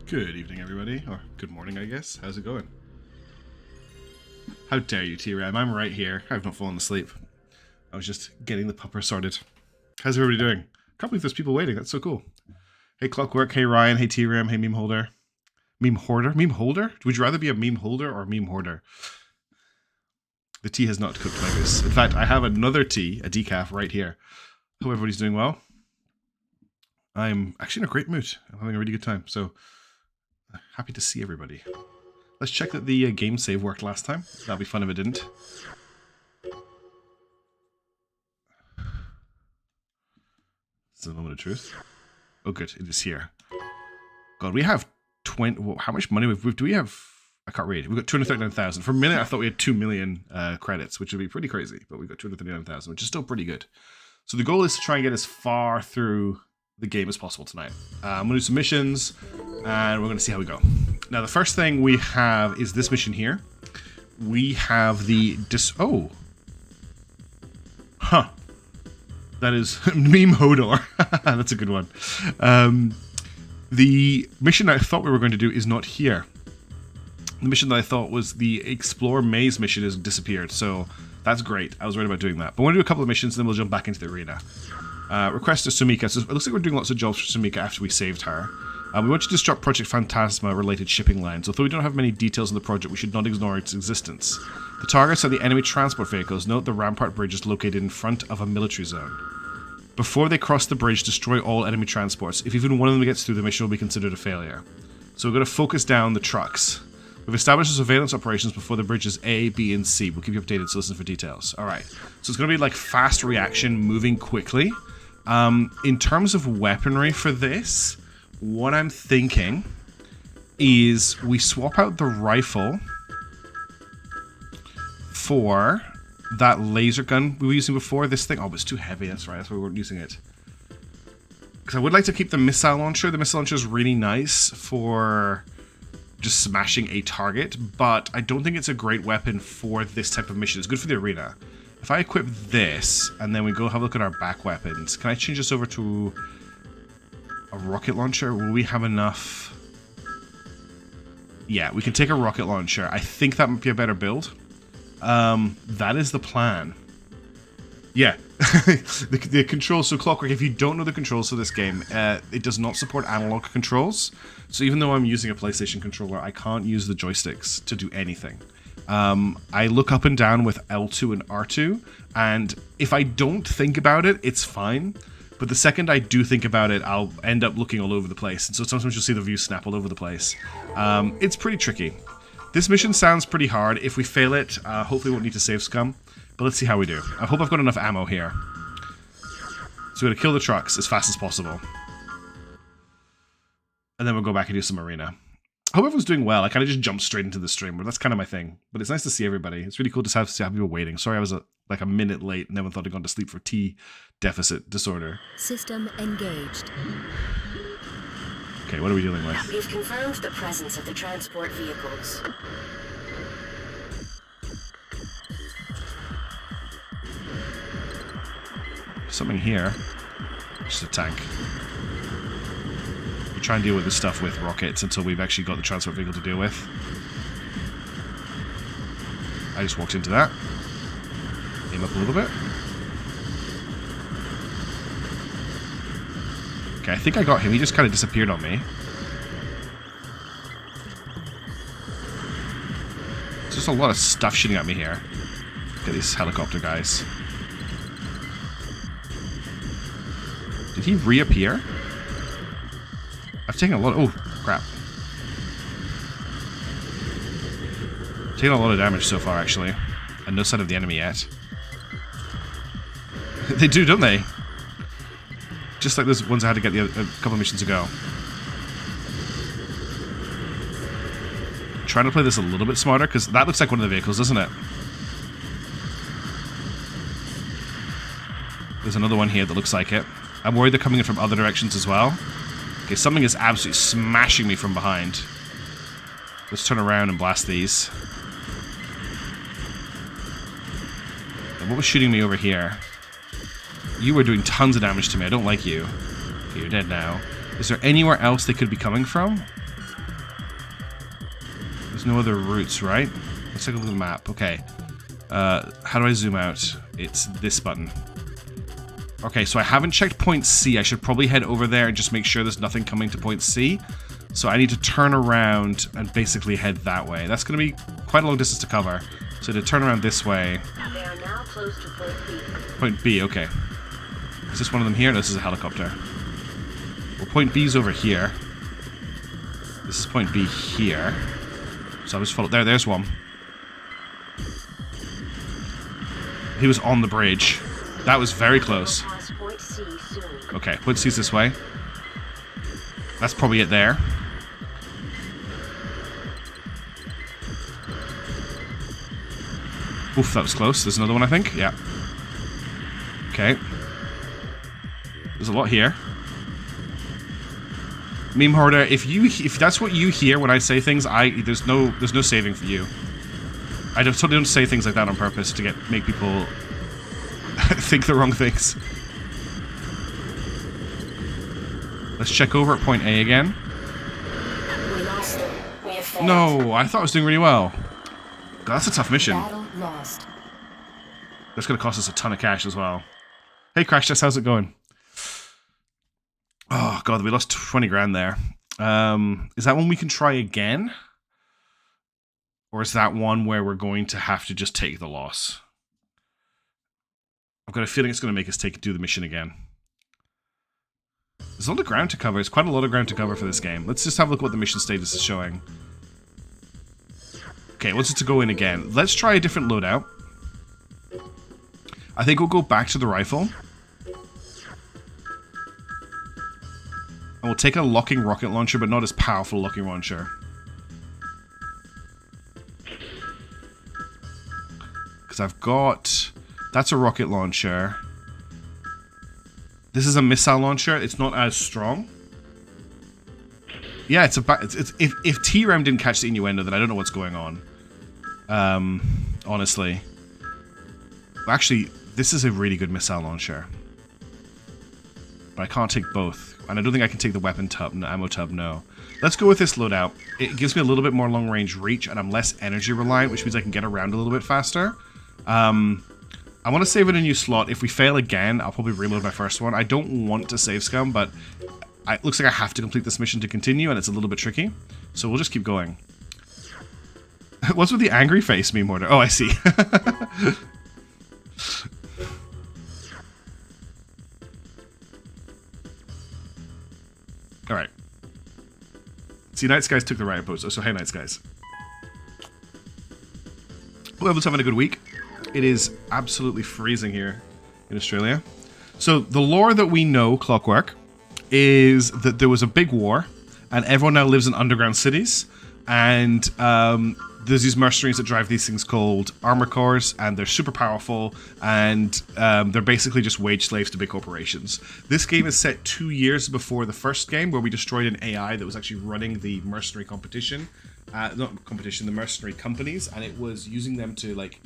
Good evening, everybody. Or good morning, I guess. How's it going? How dare you, T-Ram? I'm right here. I've not fallen asleep. I was just getting the pupper sorted. How's everybody doing? I can't believe there's people waiting. That's so cool. Hey, Clockwork. Hey, Ryan. Hey, T-Ram. Hey, Meme Holder. Meme Hoarder? Meme Holder? Would you rather be a Meme Holder or a Meme Hoarder? The tea has not cooked my goose. In fact, I have another tea, a decaf, right here. Hope everybody's doing well. I'm actually in a great mood. I'm having a really good time. So, happy to see everybody. Let's check that the game save worked last time. That'd be fun if it didn't. This is a moment of truth. Oh, good. It is here. God, we have 20... Well, how much money do we have? I can't read. We've got 239,000. For a minute, I thought we had 2 million credits, which would be pretty crazy. But we've got 239,000, which is still pretty good. So the goal is to try and get as far through the game as possible tonight. I'm going to do some missions, and we're going to see how we go. Now, the first thing we have is this mission here. We have the... Oh! Huh. That is Meme Hodor. That's a good one. The mission I thought we were going to do is not here. The mission that I thought was the Explore Maze mission has disappeared, so that's great. I was worried about doing that. But I want to do a couple of missions, and then we'll jump back into the arena. Request to Sumika. So it looks like we're doing lots of jobs for Sumika after we saved her. We want to disrupt Project Phantasma related shipping lines. Although we don't have many details on the project, we should not ignore its existence. The targets are the enemy transport vehicles. Note the Rampart Bridge is located in front of a military zone. Before they cross the bridge, destroy all enemy transports. If even one of them gets through, the mission will be considered a failure. So we're going to focus down the trucks. We've established the surveillance operations before the bridges A, B, and C. We'll keep you updated, so listen for details. Alright, so it's going to be like fast reaction, moving quickly. In terms of weaponry for this, what I'm thinking is we swap out the rifle for that laser gun we were using before. This thing, oh, it's too heavy, that's right, that's why we weren't using it. Because I would like to keep the missile launcher. The missile launcher is really nice for just smashing a target, but I don't think it's a great weapon for this type of mission. It's good for the arena. If I equip this, and then we go have a look at our back weapons, can I change this over to a rocket launcher? Will we have enough? Yeah, we can take a rocket launcher. I think that might be a better build. That is the plan. Yeah. the controls, so Clockwork, if you don't know the controls for this game, it does not support analog controls. So even though I'm using a PlayStation controller, I can't use the joysticks to do anything. I look up and down with L2 and R2, and if I don't think about it, it's fine. But the second I do think about it, I'll end up looking all over the place. And so sometimes you'll see the view snap all over the place. It's pretty tricky. This mission sounds pretty hard. If we fail it, hopefully we won't need to save scum. But let's see how we do. I hope I've got enough ammo here. So we're going to kill the trucks as fast as possible. And then we'll go back and do some arena. I hope everyone's doing well. I kind of just jumped straight into the stream, but that's kind of my thing. But it's nice to see everybody. It's really cool to have people waiting. Sorry I was like a minute late and everyone thought I'd gone to sleep for tea deficit disorder. System engaged. Okay, what are we dealing with? We've confirmed the presence of the transport vehicles. Something here. Just a tank. We'll try and deal with this stuff with rockets until we've actually got the transport vehicle to deal with. I just walked into that. Aim up a little bit. Okay, I think I got him. He just kind of disappeared on me. There's just a lot of stuff shooting at me here. Look at these helicopter guys. Did he reappear? I've taken a lot of... Oh, crap. Taken a lot of damage so far, actually. And no sign of the enemy yet. They do, don't they? Just like those ones I had to get a couple of missions ago. Trying to play this a little bit smarter, because that looks like one of the vehicles, doesn't it? There's another one here that looks like it. I'm worried they're coming in from other directions as well. Okay, something is absolutely smashing me from behind. Let's turn around and blast these. And what was shooting me over here? You were doing tons of damage to me. I don't like you. Okay, you're dead now. Is there anywhere else they could be coming from? There's no other routes, right? Let's take a look at the map. Okay. How do I zoom out? It's this button. Okay, so I haven't checked point C. I should probably head over there and just make sure there's nothing coming to point C. So I need to turn around and basically head that way. That's going to be quite a long distance to cover. So to turn around this way. They are now close to point B. Point B, okay. Is this one of them here? No, this is a helicopter. Well, point B's over here. This is point B here. So I'll just follow. There's one. He was on the bridge. That was very close. Okay, point C's this way. That's probably it there. Oof, that was close. There's another one, I think. Yeah. Okay. There's a lot here. Meme Hoarder, if that's what you hear when I say things, there's no saving for you. I totally don't say things like that on purpose to make people think the wrong things. Let's check over at point A again. We lost them. We have failed. No, I thought I was doing really well. God, that's a tough mission. Battle lost. That's going to cost us a ton of cash as well. Hey, Crash Test, how's it going? Oh, God, we lost 20 grand there. Is that one we can try again? Or is that one where we're going to have to just take the loss? I've got a feeling it's going to make us do the mission again. There's a lot of ground to cover. It's quite a lot of ground to cover for this game. Let's just have a look at what the mission status is showing. Okay, what's it to go in again? Let's try a different loadout. I think we'll go back to the rifle. And we'll take a locking rocket launcher, but not as powerful locking launcher. Because I've got... That's a rocket launcher. This is a missile launcher. It's not as strong. Yeah, it's if T-Rem didn't catch the innuendo, then I don't know what's going on. Honestly. Actually, this is a really good missile launcher. But I can't take both. And I don't think I can take the weapon tub, no, ammo tub, no. Let's go with this loadout. It gives me a little bit more long-range reach, and I'm less energy reliant, which means I can get around a little bit faster. I want to save in a new slot. If we fail again, I'll probably reload my first one. I don't want to save scum, but it looks like I have to complete this mission to continue, and it's a little bit tricky. So we'll just keep going. What's with the angry face, Meme Hoarder? Oh, I see. Alright. See, Night Skies took the right approach. So hey, Night Skies. Well, everyone's having a good week. It is absolutely freezing here in Australia. So the lore that we know, Clockwork, is that there was a big war, and everyone now lives in underground cities, and there's these mercenaries that drive these things called armor cores, and they're super powerful, and they're basically just wage slaves to big corporations. This game is set 2 years before the first game, where we destroyed an AI that was actually running the mercenary competition. Not competition, the mercenary companies, and it was using them to, like,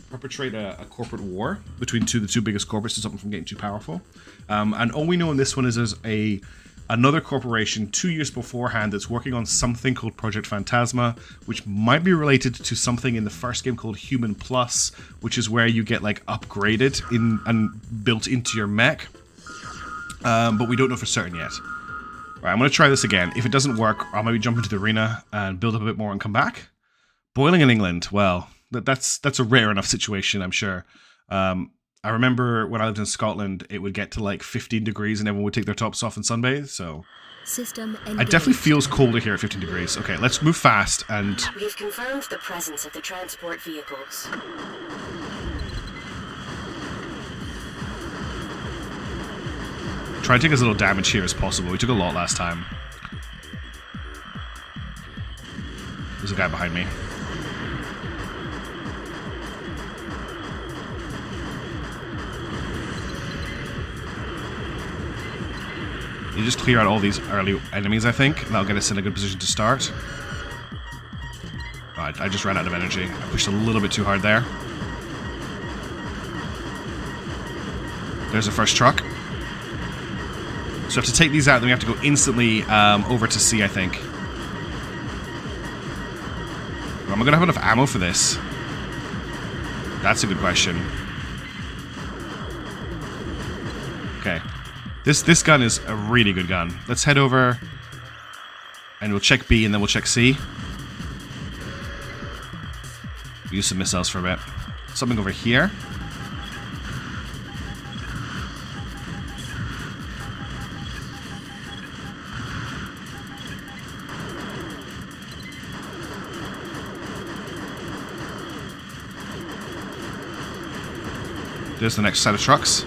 perpetrate a corporate war between the two biggest corporates to stop them from getting too powerful. And all we know in this one is there's another corporation 2 years beforehand that's working on something called Project Phantasma, which might be related to something in the first game called Human Plus, which is where you get like upgraded and built into your mech. But we don't know for certain yet. All right, I'm going to try this again. If it doesn't work, I'll maybe jump into the arena and build up a bit more and come back. Boiling in England, well, that's a rare enough situation, I'm sure. I remember when I lived in Scotland, it would get to like 15 degrees and everyone would take their tops off and sunbathe, so... System it definitely feels colder here at 15 degrees. Okay, let's move fast and... We have confirmed the presence of the transport vehicles. Try to take as little damage here as possible. We took a lot last time. There's a guy behind me. You just clear out all these early enemies, I think. That'll get us in a good position to start. Oh, I just ran out of energy. I pushed a little bit too hard there. There's the first truck. So we have to take these out, then we have to go instantly over to C, I think. Am I going to have enough ammo for this? That's a good question. Okay. This gun is a really good gun. Let's head over and we'll check B and then we'll check C. We'll use some missiles for a bit. Something over here. There's the next set of trucks.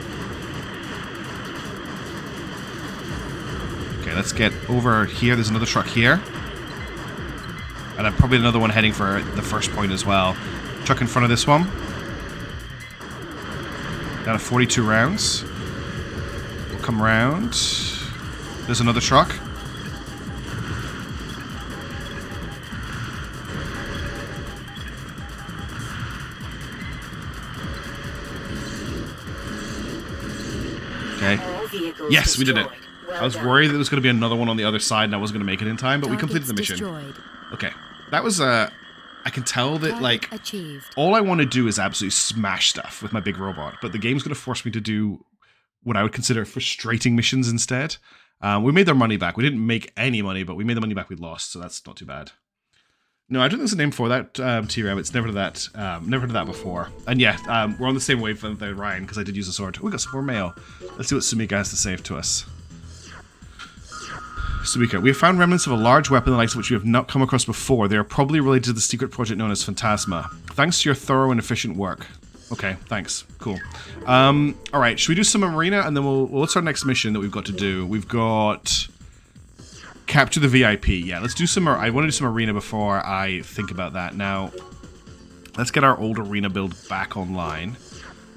Okay, let's get over here. There's another truck here. And then probably another one heading for the first point as well. Truck in front of this one. Down to 42 rounds. We'll come around. There's another truck. Okay. Yes, we did it. I was worried that there was going to be another one on the other side and I wasn't going to make it in time, but we completed the mission. Okay. That was, I can tell that, like, all I want to do is absolutely smash stuff with my big robot, but the game's going to force me to do what I would consider frustrating missions instead. We made their money back. We didn't make any money, but we made the money back we lost, so that's not too bad. No, I don't think there's a name for that, T-Rabbit's never heard of that before. And yeah, we're on the same wavelength with Ryan, because I did use a sword. We got some more mail. Let's see what Sumika has to say to us. Sumika, we have found remnants of a large weapon the likes of which we have not come across before. They are probably related to the secret project known as Phantasma. Thanks to your thorough and efficient work. Okay, thanks. Cool. Alright, should we do some arena, and then what's our next mission that we've got to do? We've got... Capture the VIP. Yeah, let's do some... I want to do some arena before I think about that. Now, let's get our old arena build back online.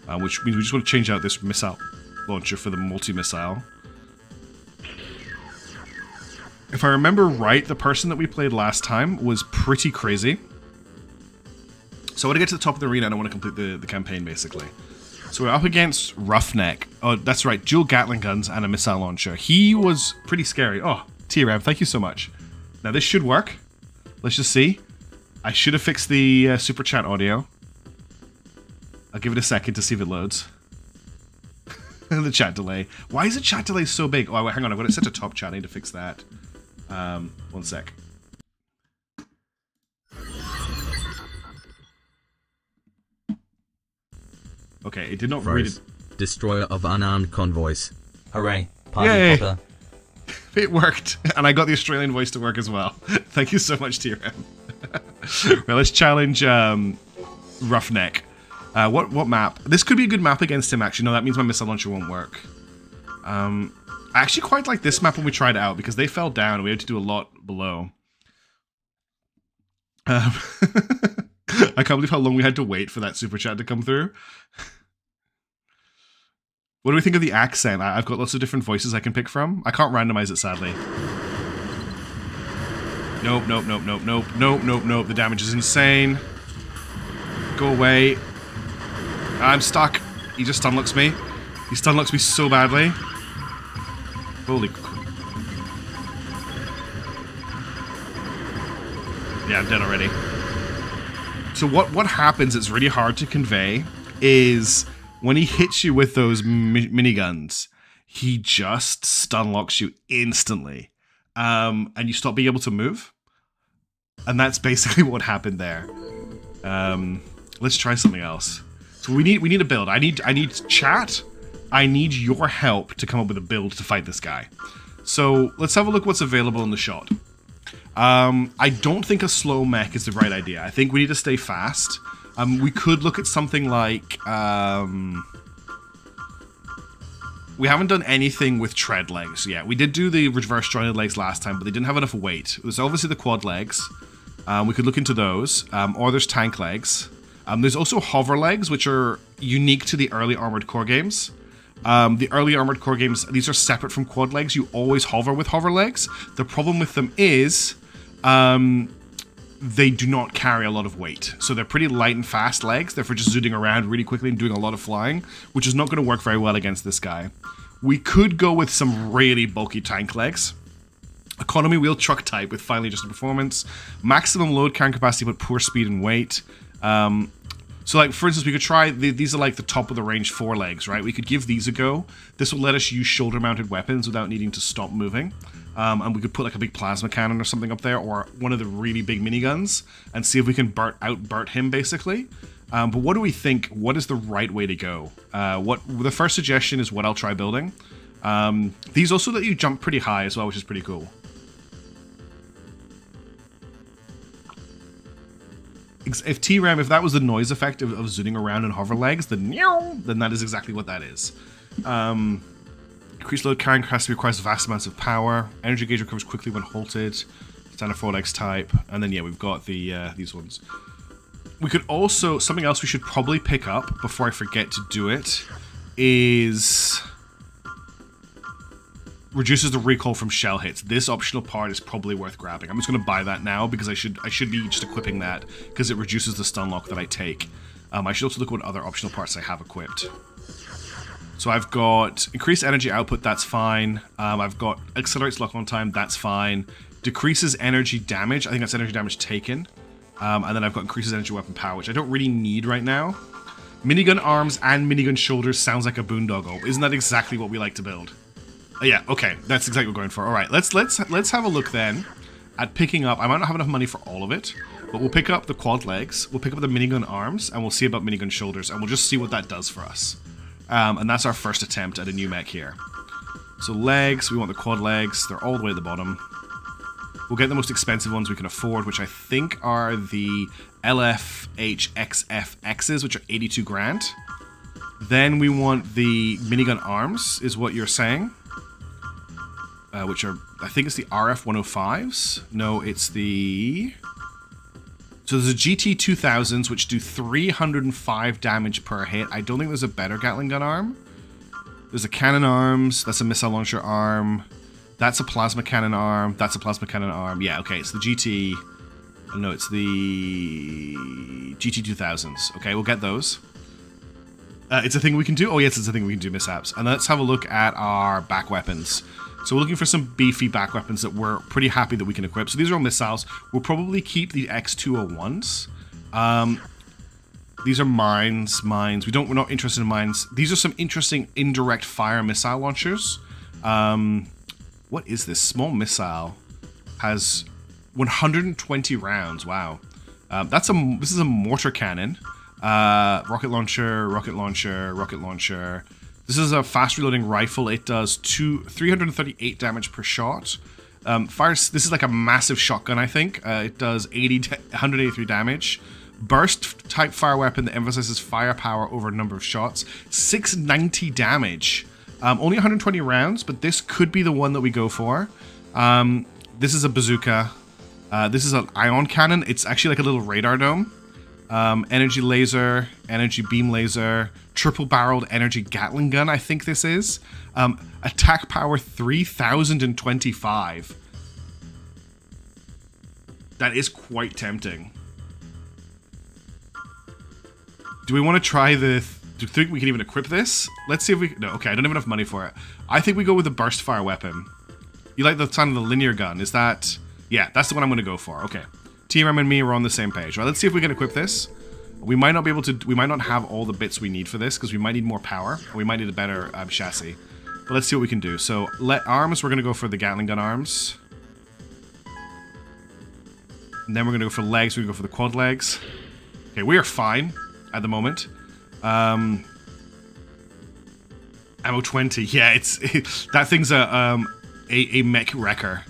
Which means we just want to change out this missile launcher for the multi-missile. If I remember right, the person that we played last time was pretty crazy. So I want to get to the top of the arena and I want to complete the campaign, basically. So we're up against Roughneck. Oh, that's right. Dual Gatling guns and a missile launcher. He was pretty scary. Oh, T-Ram, thank you so much. Now, this should work. Let's just see. I should have fixed the super chat audio. I'll give it a second to see if it loads. The chat delay. Why is the chat delay so big? Oh, wait, hang on. I've got it set to top chat. I need to fix that. One sec. Okay, it did not read it. Destroyer of unarmed convoys. Hooray. Party Yay. popper. It worked, and I got the Australian voice to work as well. Thank you so much, TRM. Well, let's challenge Roughneck. What map? This could be a good map against him, actually. No, that means my missile launcher won't work. I actually quite like this map when we tried it out, because they fell down, and we had to do a lot below. I can't believe how long we had to wait for that super chat to come through. What do we think of the accent? I've got lots of different voices I can pick from. I can't randomize it, sadly. Nope, nope, nope, nope, nope, nope, nope, nope. The damage is insane. Go away. I'm stuck. He just stunlocks me. He stunlocks me so badly. Holy crap. Yeah, I'm dead already. So what happens, it's really hard to convey, is when he hits you with those miniguns, he just stunlocks you instantly. And you stop being able to move. And that's basically what happened there. Let's try something else. So we need a build. I need chat. I need your help to come up with a build to fight this guy. So let's have a look what's available in the shot. I don't think a slow mech is the right idea. I think we need to stay fast. We could look at something like... we haven't done anything with tread legs yet. We did do the reverse jointed legs last time, but they didn't have enough weight. It was obviously the quad legs. We could look into those. Or there's tank legs. There's also hover legs, which are unique to the early Armored Core games. The early Armored Core games, these are separate from quad legs. You always hover with hover legs. The problem with them is... they do not carry a lot of weight. So they're pretty light and fast legs. They're for just zooming around really quickly and doing a lot of flying, which is not going to work very well against this guy. We could go with some really bulky tank legs. Economy wheel truck type with finely adjusted performance. Maximum load carrying capacity but poor speed and weight. So like, for instance, we could try, these are like the top of the range forelegs, right? We could give these a go. This will let us use shoulder-mounted weapons without needing to stop moving. And we could put like a big plasma cannon or something up there, or one of the really big miniguns, and see if we can out-Bert him, basically. But what do we think? What is the right way to go? The first suggestion is what I'll try building. These also let you jump pretty high as well, which is pretty cool. If T-Ram, if that was the noise effect of zooming around in hover legs, then that is exactly what that is. Increased load carrying capacity requires vast amounts of power. Energy gauge recovers quickly when halted. Standard forelegs type. And then, yeah, we've got the these ones. We could also, something else we should probably pick up before I forget to do it, is reduces the recoil from shell hits. This optional part is probably worth grabbing. I'm just going to buy that now because I should be just equipping that because it reduces the stun lock that I take. I should also look at what other optional parts I have equipped. So I've got increased energy output, that's fine. I've got accelerates lock on time, that's fine. Decreases energy damage, I think that's energy damage taken. And then I've got increases energy weapon power, which I don't really need right now. Minigun arms and minigun shoulders sounds like a boondoggle. Isn't that exactly what we like to build? Yeah, okay, that's exactly what we're going for. All right, let's have a look then at picking up. I might not have enough money for all of it, but we'll pick up the quad legs, we'll pick up the minigun arms, and we'll see about minigun shoulders, and we'll just see what that does for us. And that's our first attempt at a new mech here. So legs, we want the quad legs. They're all the way at the bottom. We'll get the most expensive ones we can afford, which I think are the LFHXFXs, which are 82 grand. Then we want the minigun arms, is what you're saying. Which are, I think it's the RF-105s. No, it's the... So there's a GT-2000s, which do 305 damage per hit. I don't think there's a better Gatling gun arm. There's a cannon arms. That's a missile launcher arm. That's a plasma cannon arm. That's a plasma cannon arm. Yeah, okay, it's the GT... No, it's the GT-2000s. Okay, we'll get those. It's a thing we can do? Oh, yes, it's a thing we can do, mishaps. And let's have a look at our back weapons. So we're looking for some beefy back weapons that we're pretty happy that we can equip. So these are all missiles. We'll probably keep the X201s. These are mines. We're not interested in mines. These are some interesting indirect fire missile launchers. What is this? Small missile has 120 rounds. Wow. This is a mortar cannon. Rocket launcher, rocket launcher, rocket launcher. This is a fast reloading rifle. It does 338 damage per shot. This is like a massive shotgun, I think. It does 183 damage. Burst type fire weapon that emphasizes firepower over a number of shots. 690 damage. Only 120 rounds, but this could be the one that we go for. This is a bazooka. This is an ion cannon. It's actually like a little radar dome. Energy laser, energy beam laser, triple-barreled energy Gatling gun, I think this is. Attack power 3025. That is quite tempting. Do we want to try the... Do you think we can even equip this? Let's see if we... No, okay, I don't have enough money for it. I think we go with the burst fire weapon. You like the sound of the linear gun, is that... Yeah, that's the one I'm going to go for, okay. TRM and me are on the same page. Right, let's see if we can equip this. We might not be able to... We might not have all the bits we need for this, because we might need more power, or we might need a better chassis. But let's see what we can do. So, arms, we're going to go for the Gatling gun arms. And then we're going to go for legs, we're going to go for the quad legs. Okay, we are fine at the moment. Ammo 20. Yeah, that thing's a mech wrecker.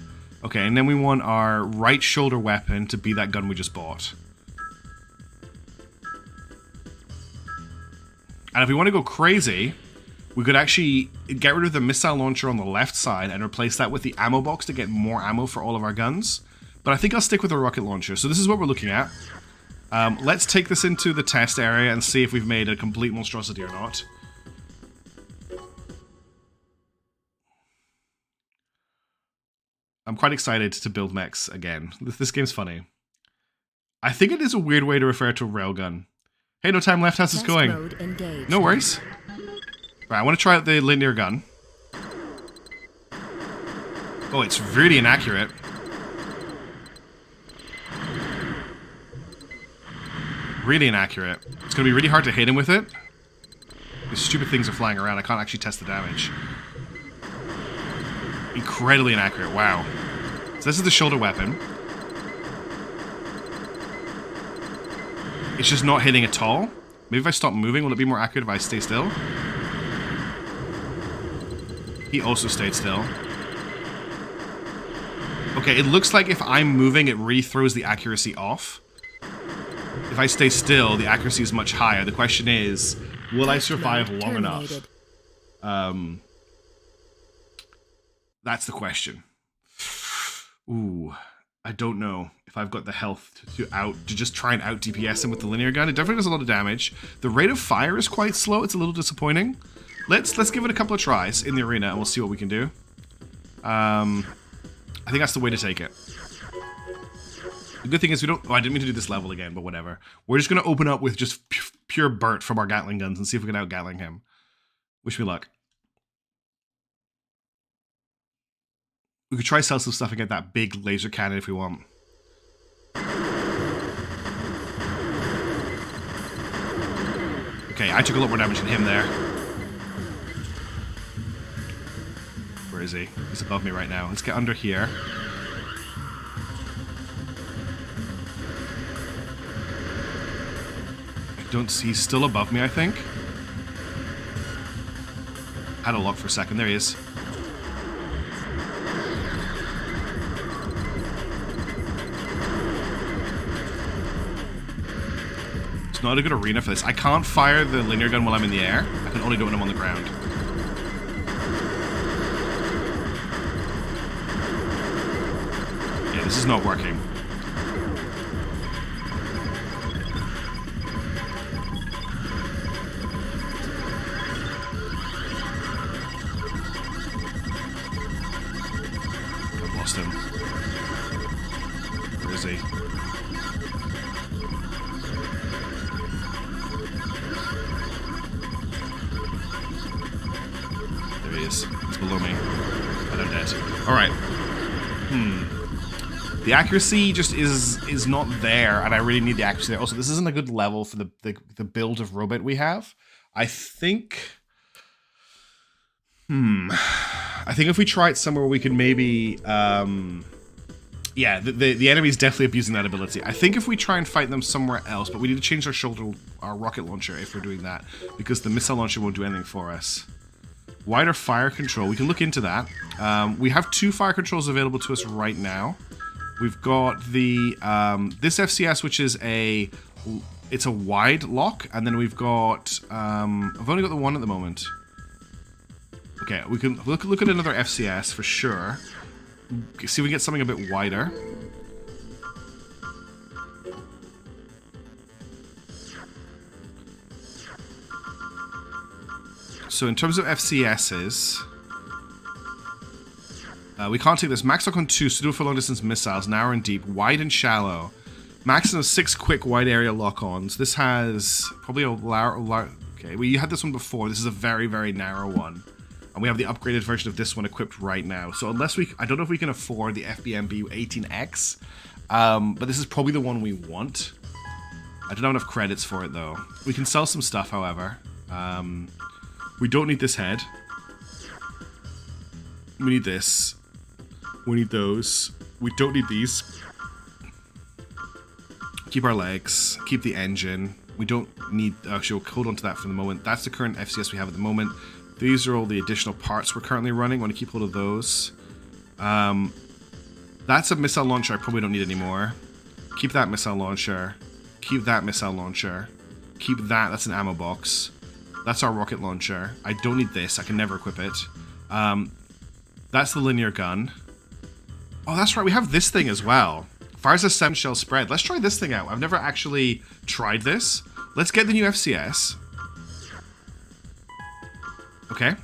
Okay, and then we want our right shoulder weapon to be that gun we just bought. And if we want to go crazy, we could actually get rid of the missile launcher on the left side and replace that with the ammo box to get more ammo for all of our guns. But I think I'll stick with the rocket launcher. So this is what we're looking at. Let's take this into the test area and see if we've made a complete monstrosity or not. I'm quite excited to build mechs again. This game's funny. I think it is a weird way to refer to a railgun. Hey, no time left, how's this going? No worries. Right, I want to try out the linear gun. Oh, it's really inaccurate. Really inaccurate. It's going to be really hard to hit him with it. These stupid things are flying around. I can't actually test the damage. Incredibly inaccurate. Wow. So this is the shoulder weapon. It's just not hitting at all. Maybe if I stop moving, will it be more accurate if I stay still? He also stayed still. Okay, it looks like if I'm moving, it really throws the accuracy off. If I stay still, the accuracy is much higher. The question is, will I survive long enough? That's the question. Ooh, I don't know if I've got the health to just try and out DPS him with the linear gun. It definitely does a lot of damage. The rate of fire is quite slow. It's a little disappointing. Let's give it a couple of tries in the arena and we'll see what we can do. I think that's the way to take it. The good thing is we don't... Oh, I didn't mean to do this level again, but whatever. We're just going to open up with just pure burnt from our Gatling guns and see if we can out-Gatling him. Wish me luck. We could try sell some stuff and get that big laser cannon if we want. Okay, I took a lot more damage than him there. Where is he? He's above me right now. Let's get under here. I don't see... He's still above me, I think. Had a lock for a second. There he is. It's not a good arena for this. I can't fire the linear gun while I'm in the air. I can only do it when I'm on the ground. Yeah, this is not working. I've lost him. Where is he? He's below me. And I'm dead. Alright. The accuracy just is not there, and I really need the accuracy there. Also, this isn't a good level for the build of robot we have. I think... I think if we try it somewhere we can maybe... yeah, the enemy's definitely abusing that ability. I think if we try and fight them somewhere else, but we need to change our rocket launcher if we're doing that, because the missile launcher won't do anything for us. Wider fire control. We can look into that. We have 2 fire controls available to us right now. We've got the this FCS, which is it's a wide lock, and then we've got I've only got the one at the moment. Okay, we can look at another FCS for sure. See if we can get something a bit wider. So in terms of FCSs, we can't take this. Max lock on 2, suitable for long distance missiles, narrow and deep, wide and shallow. Maximum 6 quick wide area lock-ons. This has probably a okay, well, you had this one before. This is a very, very narrow one. And we have the upgraded version of this one equipped right now. So unless I don't know if we can afford the FBMB 18X, but this is probably the one we want. I don't have enough credits for it though. We can sell some stuff, however. We don't need this head. We need this. We need those. We don't need these. Keep our legs. Keep the engine. We don't need... Actually, we'll hold on to that for the moment. That's the current FCS we have at the moment. These are all the additional parts we're currently running. I want to keep hold of those. That's a missile launcher I probably don't need anymore. Keep that missile launcher. Keep that missile launcher. Keep that. That's an ammo box. That's our rocket launcher. I don't need this. I can never equip it. That's the linear gun. Oh, that's right. We have this thing as well. Fires a 7-shell spread. Let's try this thing out. I've never actually tried this. Let's get the new FCS. Okay.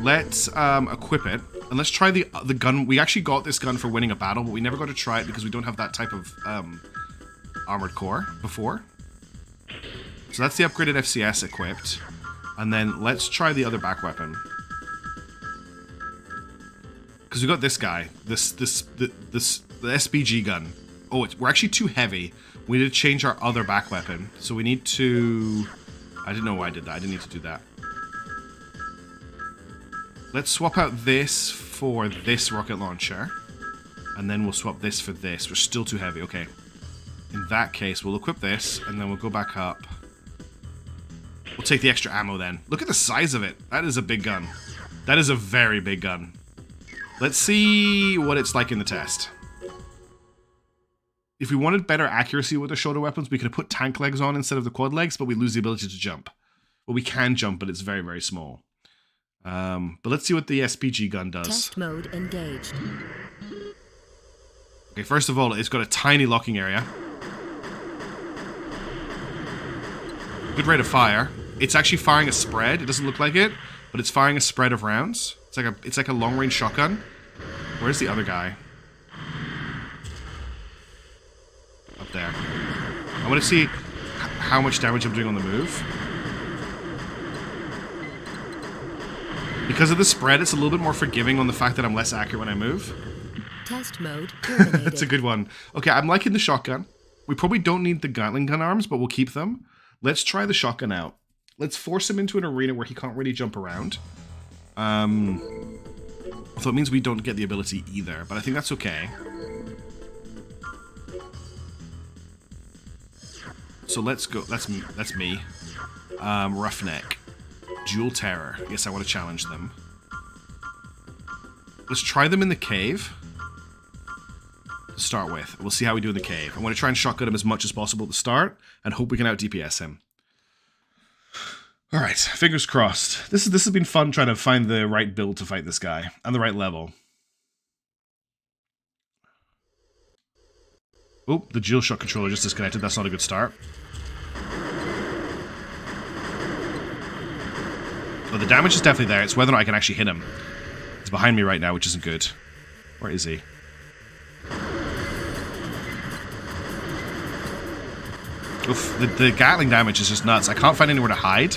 Let's equip it. And let's try the gun. We actually got this gun for winning a battle, but we never got to try it because we don't have that type of armored core before. So that's the upgraded FCS equipped. And then let's try the other back weapon. Because we got this guy, the SPG gun. Oh, we're actually too heavy. We need to change our other back weapon. So we need to... I didn't know why I did that. I didn't need to do that. Let's swap out this for this rocket launcher. And then we'll swap this for this. We're still too heavy. Okay. In that case, we'll equip this, and then we'll go back up. We'll take the extra ammo then. Look at the size of it. That is a big gun. That is a very big gun. Let's see what it's like in the test. If we wanted better accuracy with the shoulder weapons, we could have put tank legs on instead of the quad legs, but we lose the ability to jump. Well, we can jump, but it's very, very small. But let's see what the SPG gun does. Test mode engaged. Okay, first of all, it's got a tiny locking area. Good rate of fire. It's actually firing a spread. It doesn't look like it, but it's firing a spread of rounds. It's like a long-range shotgun. Where's the other guy? Up there. I want to see how much damage I'm doing on the move. Because of the spread, it's a little bit more forgiving on the fact that I'm less accurate when I move. Test mode terminated. That's a good one. Okay, I'm liking the shotgun. We probably don't need the Gatling gun arms, but we'll keep them. Let's try the shotgun out. Let's force him into an arena where he can't really jump around. So it means we don't get the ability either, but I think that's okay. So let's go. That's me. Roughneck. Dual Terror. Yes, I want to challenge them. Let's try them in the cave. To start with. We'll see how we do in the cave. I want to try and shotgun him as much as possible at the start, and hope we can out DPS him. Alright, fingers crossed. This has been fun trying to find the right build to fight this guy, and the right level. Oh, the dual shot controller just disconnected. That's not a good start. Oh, the damage is definitely there. It's whether or not I can actually hit him. He's behind me right now, which isn't good. Where is he? Oof, the Gatling damage is just nuts. I can't find anywhere to hide.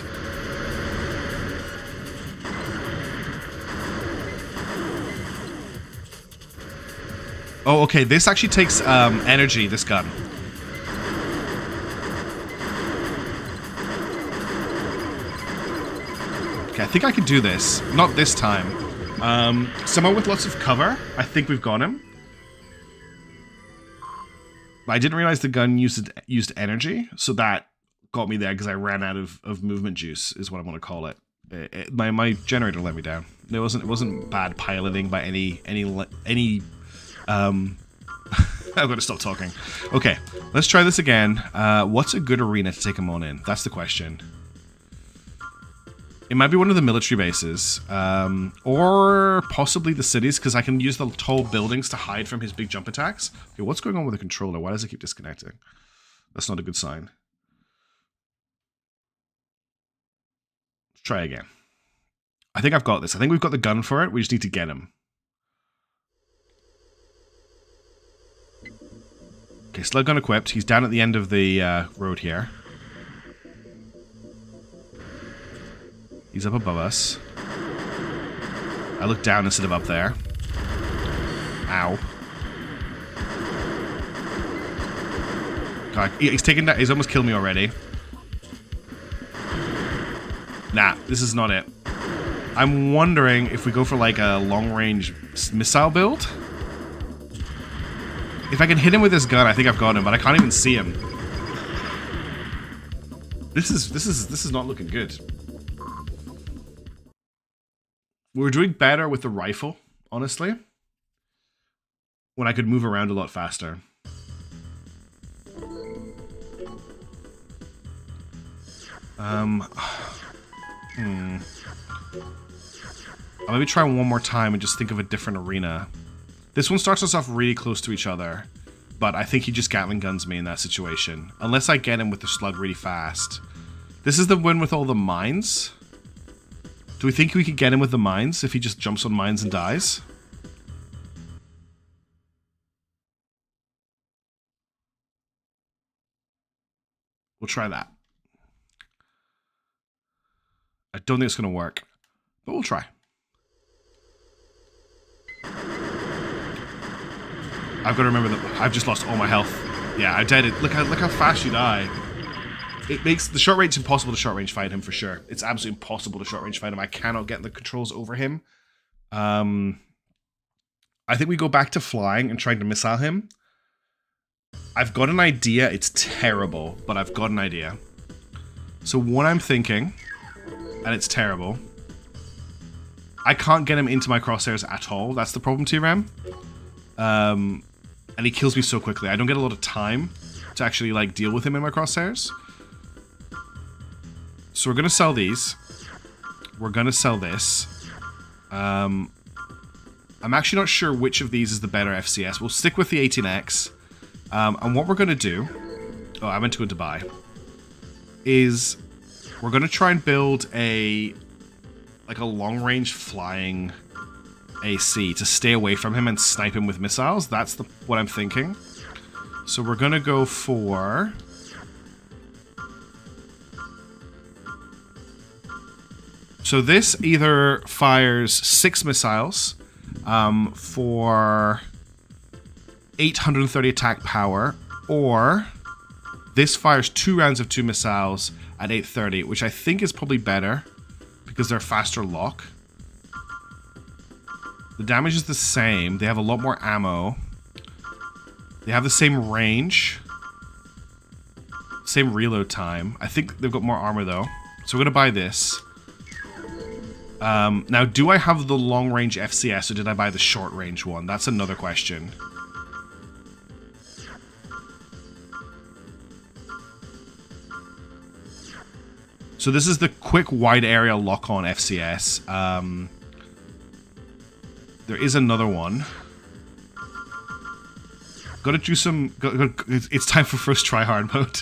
Oh, okay, this actually takes energy, this gun. Okay, I think I can do this. Not this time. Someone with lots of cover. I think we've got him. I didn't realize the gun used energy, so that got me there because I ran out of movement juice, is what I want to call it. My generator let me down. It wasn't bad piloting by any I've got to stop talking. Okay, let's try this again. What's a good arena to take him on in? That's the question. It might be one of the military bases, or possibly the cities, because I can use the tall buildings to hide from his big jump attacks. Okay, what's going on with the controller? Why does it keep disconnecting? That's not a good sign. Let's try again. I think I've got this. I think we've got the gun for it. We just need to get him. Okay, slug gun equipped. He's down at the end of the road here. He's up above us. I look down instead of up there. Ow. God, he's taken that. He's almost killed me already. Nah, this is not it. I'm wondering if we go for like a long-range missile build. If I can hit him with this gun, I think I've got him, but I can't even see him. This is not looking good. We're doing better with the rifle, honestly. When I could move around a lot faster. I'll maybe try one more time and just think of a different arena. This one starts us off really close to each other, but I think he just Gatling guns me in that situation. Unless I get him with the slug really fast. This is the one with all the mines. Do we think we could get him with the mines if he just jumps on mines and dies? We'll try that. I don't think it's going to work, but we'll try. I've got to remember that I've just lost all my health. Yeah, I dead. Look how fast you die. It makes the short range impossible to short range fight him for sure. It's absolutely impossible to short range fight him. I cannot get the controls over him. I think we go back to flying and trying to missile him. I've got an idea. It's terrible, but I've got an idea. So what I'm thinking, and it's terrible, I can't get him into my crosshairs at all. That's the problem, T-Ram. And he kills me so quickly. I don't get a lot of time to actually like deal with him in my crosshairs. So we're gonna sell these. We're gonna sell this. I'm actually not sure which of these is the better FCS. We'll stick with the 18X. And what we're gonna do, oh, I meant to go to buy, is we're gonna try and build a long-range flying AC to stay away from him and snipe him with missiles. That's what I'm thinking. So we're gonna go for... So this either fires 6 missiles for 830 attack power, or this fires 2 rounds of 2 missiles at 830, which I think is probably better because they're faster lock. The damage is the same. They have a lot more ammo. They have the same range. Same reload time. I think they've got more armor though. So we're gonna buy this. Now, do I have the long range FCS or did I buy the short range one? That's another question. So this is the quick wide area lock on FCS. There is another one. Gotta do some... It's time for first try hard mode.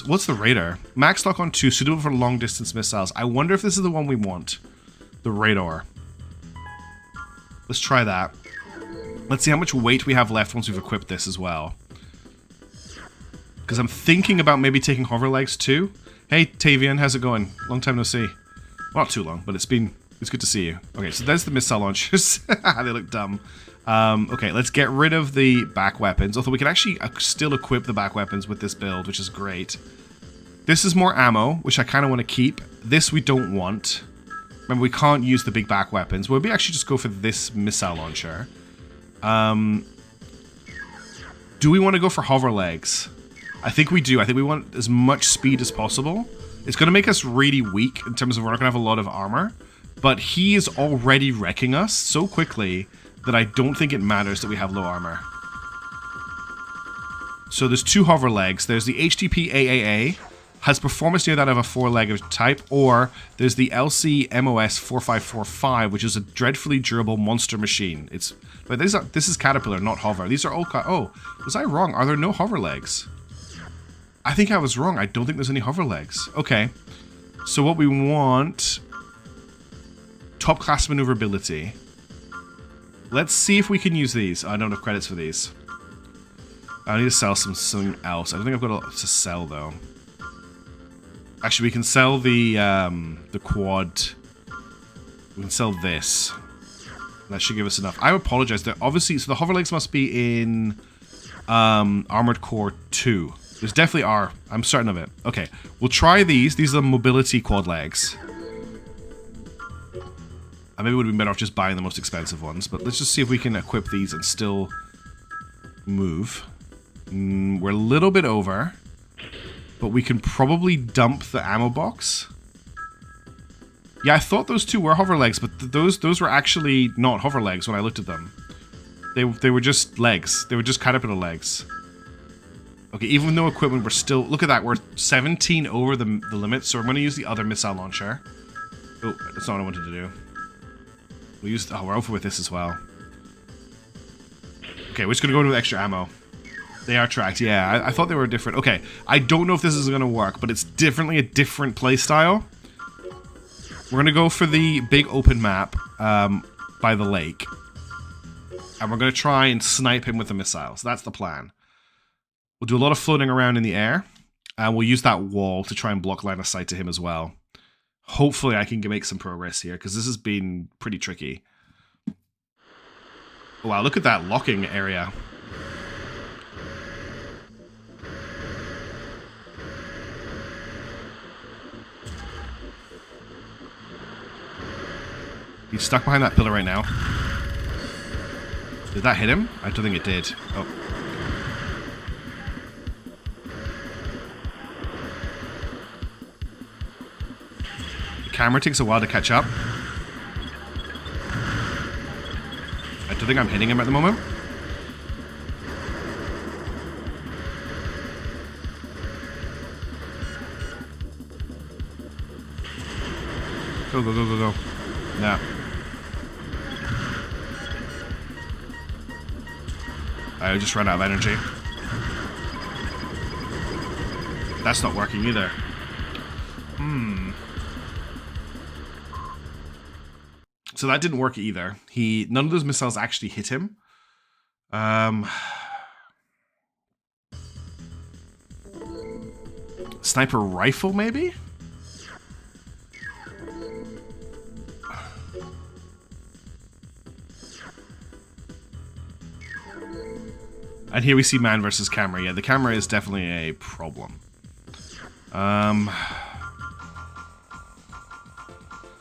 What's the radar? Max lock on 2, suitable for long distance missiles. I wonder if this is the one we want. The radar. Let's try that. Let's see how much weight we have left once we've equipped this as well. Because I'm thinking about maybe taking hover legs too. Hey Tavian, how's it going? Long time no see. Well, not too long, but it's good to see you. Okay, so there's the missile launchers. They look dumb. Okay, let's get rid of the back weapons. Although we can actually still equip the back weapons with this build, which is great. This is more ammo, which I kind of want to keep. This we don't want. Remember, we can't use the big back weapons. We'll maybe actually just go for this missile launcher. Do we want to go for hover legs? I think we do. I think we want as much speed as possible. It's going to make us really weak in terms of we're not going to have a lot of armor. But he is already wrecking us so quickly that I don't think it matters that we have low armor. So there's 2 hover legs. There's the HTP AAA, has performance near that of a 4-legged type, or there's the LCMOS 4545, which is a dreadfully durable monster machine. But this is Caterpillar, not hover. These are all... Oh, was I wrong? Are there no hover legs? I think I was wrong. I don't think there's any hover legs. Okay. So what we want... Top class maneuverability. Let's see if we can use these. I don't have credits for these. I need to sell something else. I don't think I've got a lot to sell though. Actually, we can sell the quad. We can sell this. That should give us enough. I apologize. They're obviously, so the hover legs must be in Armored Core 2. There's definitely are. I'm certain of it. Okay, we'll try these. These are the mobility quad legs. I maybe would have been better off just buying the most expensive ones, but let's just see if we can equip these and still move. We're a little bit over, but we can probably dump the ammo box. Yeah, I thought those 2 were hover legs, but those were actually not hover legs when I looked at them. They were just legs. They were just Caterpillar legs. Okay, even with no equipment, we're still... Look at that, we're 17 over the limit, so we're going to use the other missile launcher. Oh, that's not what I wanted to do. We used... Oh, we're over with this as well. Okay, we're just going to go into extra ammo. They are tracked, yeah. I thought they were different. Okay, I don't know if this is going to work, but it's definitely a different playstyle. We're going to go for the big open map by the lake. And we're going to try and snipe him with the missiles. That's the plan. We'll do a lot of floating around in the air. And we'll use that wall to try and block line of sight to him as well. Hopefully I can make some progress here, because this has been pretty tricky. Oh, wow, look at that locking area. He's stuck behind that pillar right now. Did that hit him? I don't think it did. Oh. The camera takes a while to catch up. I don't think I'm hitting him at the moment. Go, go, go, go, go. Nah. I just ran out of energy. That's not working either. So that didn't work either. None of those missiles actually hit him. Sniper rifle, maybe? And here we see man versus camera. Yeah, the camera is definitely a problem.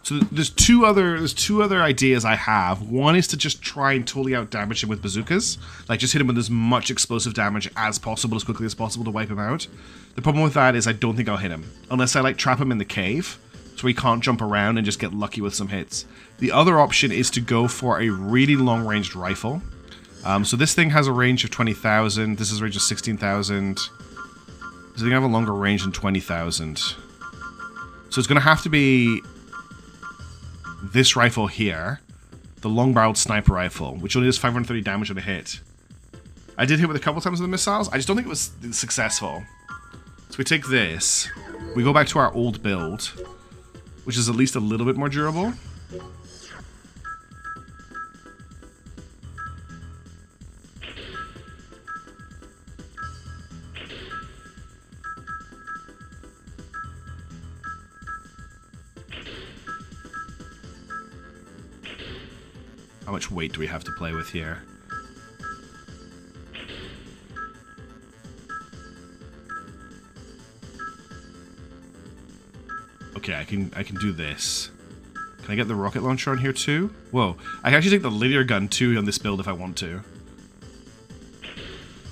So there's two other ideas I have. One is to just try and totally out damage him with bazookas. Like just hit him with as much explosive damage as possible, as quickly as possible to wipe him out. The problem with that is I don't think I'll hit him. Unless I like trap him in the cave, so he can't jump around and just get lucky with some hits. The other option is to go for a really long-ranged rifle. So this thing has a range of 20,000. This is a range of 16,000. This thing have a longer range than 20,000. So it's going to have to be this rifle here, the long-barreled sniper rifle, which only does 530 damage on a hit. I did hit with a couple times with the missiles. I just don't think it was successful. So we take this. We go back to our old build, which is at least a little bit more durable. How much weight do we have to play with here? Okay, I can do this. Can I get the rocket launcher on here too? Whoa, I can actually take the linear gun too on this build if I want to.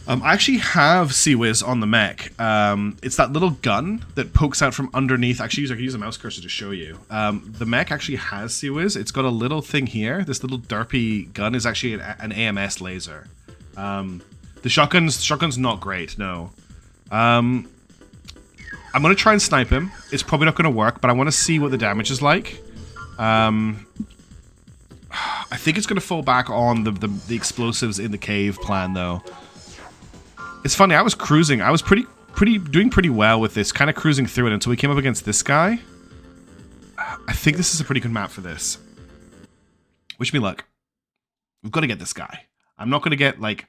I actually have Sea-Wiz on the mech. It's that little gun that pokes out from underneath. Actually, I can use a mouse cursor to show you. The mech actually has Sea-Wiz. It's got a little thing here. This little derpy gun is actually an AMS laser. The shotgun's not great, no. I'm going to try and snipe him. It's probably not going to work, but I want to see what the damage is like. I think it's going to fall back on the explosives in the cave plan, though. It's funny, I was cruising. I was doing pretty well with this, kind of cruising through it until we came up against this guy. I think this is a pretty good map for this. Wish me luck. We've got to get this guy. I'm not going to get, like,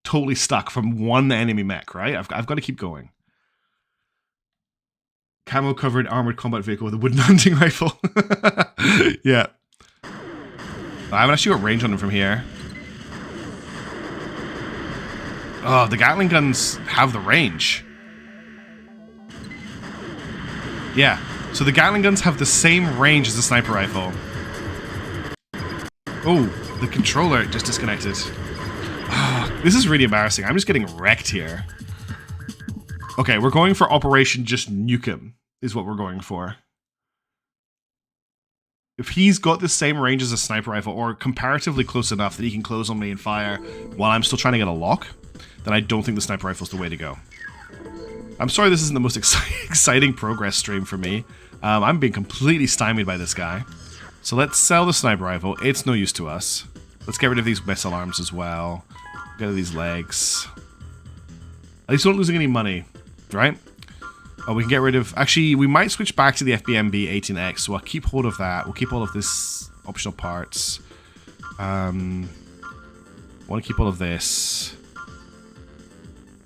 totally stuck from one enemy mech, right? I've got to keep going. Camo-covered armored combat vehicle with a wooden hunting rifle. Yeah. I haven't actually got range on him from here. Oh, the Gatling guns have the range. Yeah, so the Gatling guns have the same range as the sniper rifle. Oh, the controller just disconnected. Oh, this is really embarrassing. I'm just getting wrecked here. Okay, we're going for Operation Just Nuke Him, is what we're going for. If he's got the same range as a sniper rifle, or comparatively close enough that he can close on me and fire while I'm still trying to get a lock, then I don't think the sniper rifle is the way to go. I'm sorry this isn't the most exciting progress stream for me. I'm being completely stymied by this guy. So let's sell the sniper rifle. It's no use to us. Let's get rid of these missile arms as well. Get rid of these legs. At least we're not losing any money, right? Oh, we can get rid of... Actually, we might switch back to the FBMB 18X, so I'll keep hold of that. We'll keep all of this optional parts. Want to keep all of this.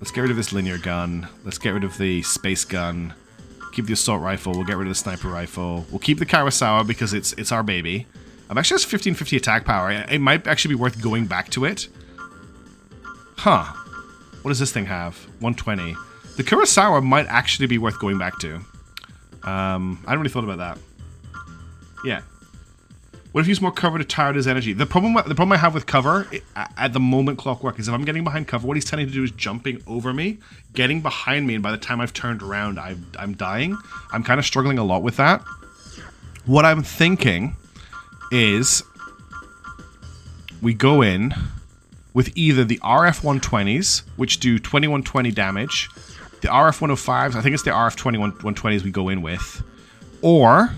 Let's get rid of this linear gun. Let's get rid of the space gun. Keep the assault rifle. We'll get rid of the sniper rifle. We'll keep the Kurosawa because it's our baby. I'm actually has 1550 attack power. It might actually be worth going back to it. Huh. What does this thing have? 120. The Kurosawa might actually be worth going back to. I hadn't really thought about that. Yeah. What if you use more cover to tire his energy? The problem I have with cover at the moment Clockwork is if I'm getting behind cover, what he's tending to do is jumping over me, getting behind me, and by the time I've turned around, I'm dying. I'm kind of struggling a lot with that. What I'm thinking is we go in with either the RF-120s, which do 2120 damage, the RF-105s, I think it's the RF-120s we go in with, or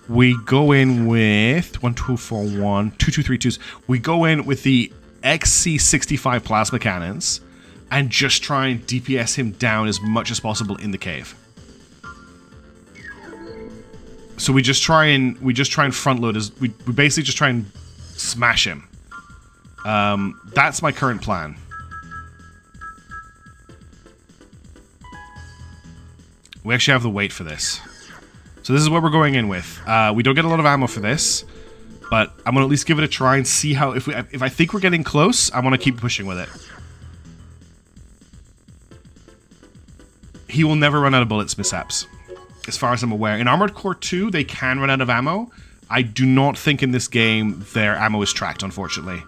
we go in with 1241, 2232s. We go in with the XC65 plasma cannons and just try and DPS him down as much as possible in the cave. So we just try and front load as we basically just try and smash him. That's my current plan. We actually have the weight for this. So this is what we're going in with. We don't get a lot of ammo for this, but I'm gonna at least give it a try and see how. If I think we're getting close, I want to keep pushing with it. He will never run out of bullets, mishaps, as far as I'm aware. In Armored Core 2, they can run out of ammo. I do not think in this game their ammo is tracked, unfortunately.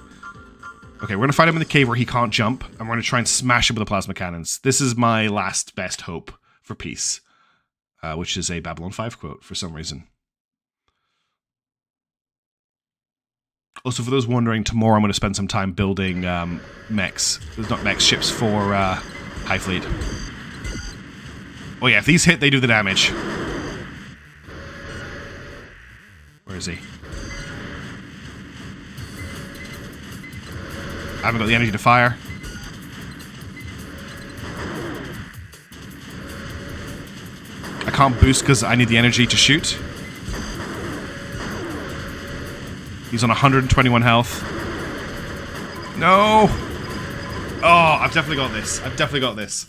Okay, we're gonna fight him in the cave where he can't jump, and we're gonna try and smash him with the plasma cannons. This is my last best hope for peace. Which is a Babylon 5 quote for some reason. Also, for those wondering, tomorrow I'm going to spend some time building mechs. Not mechs, ships for High Fleet. Oh yeah, if these hit, they do the damage. Where is he? I haven't got the energy to fire. I can't boost because I need the energy to shoot. He's on 121 health. No! Oh, I've definitely got this. I've definitely got this.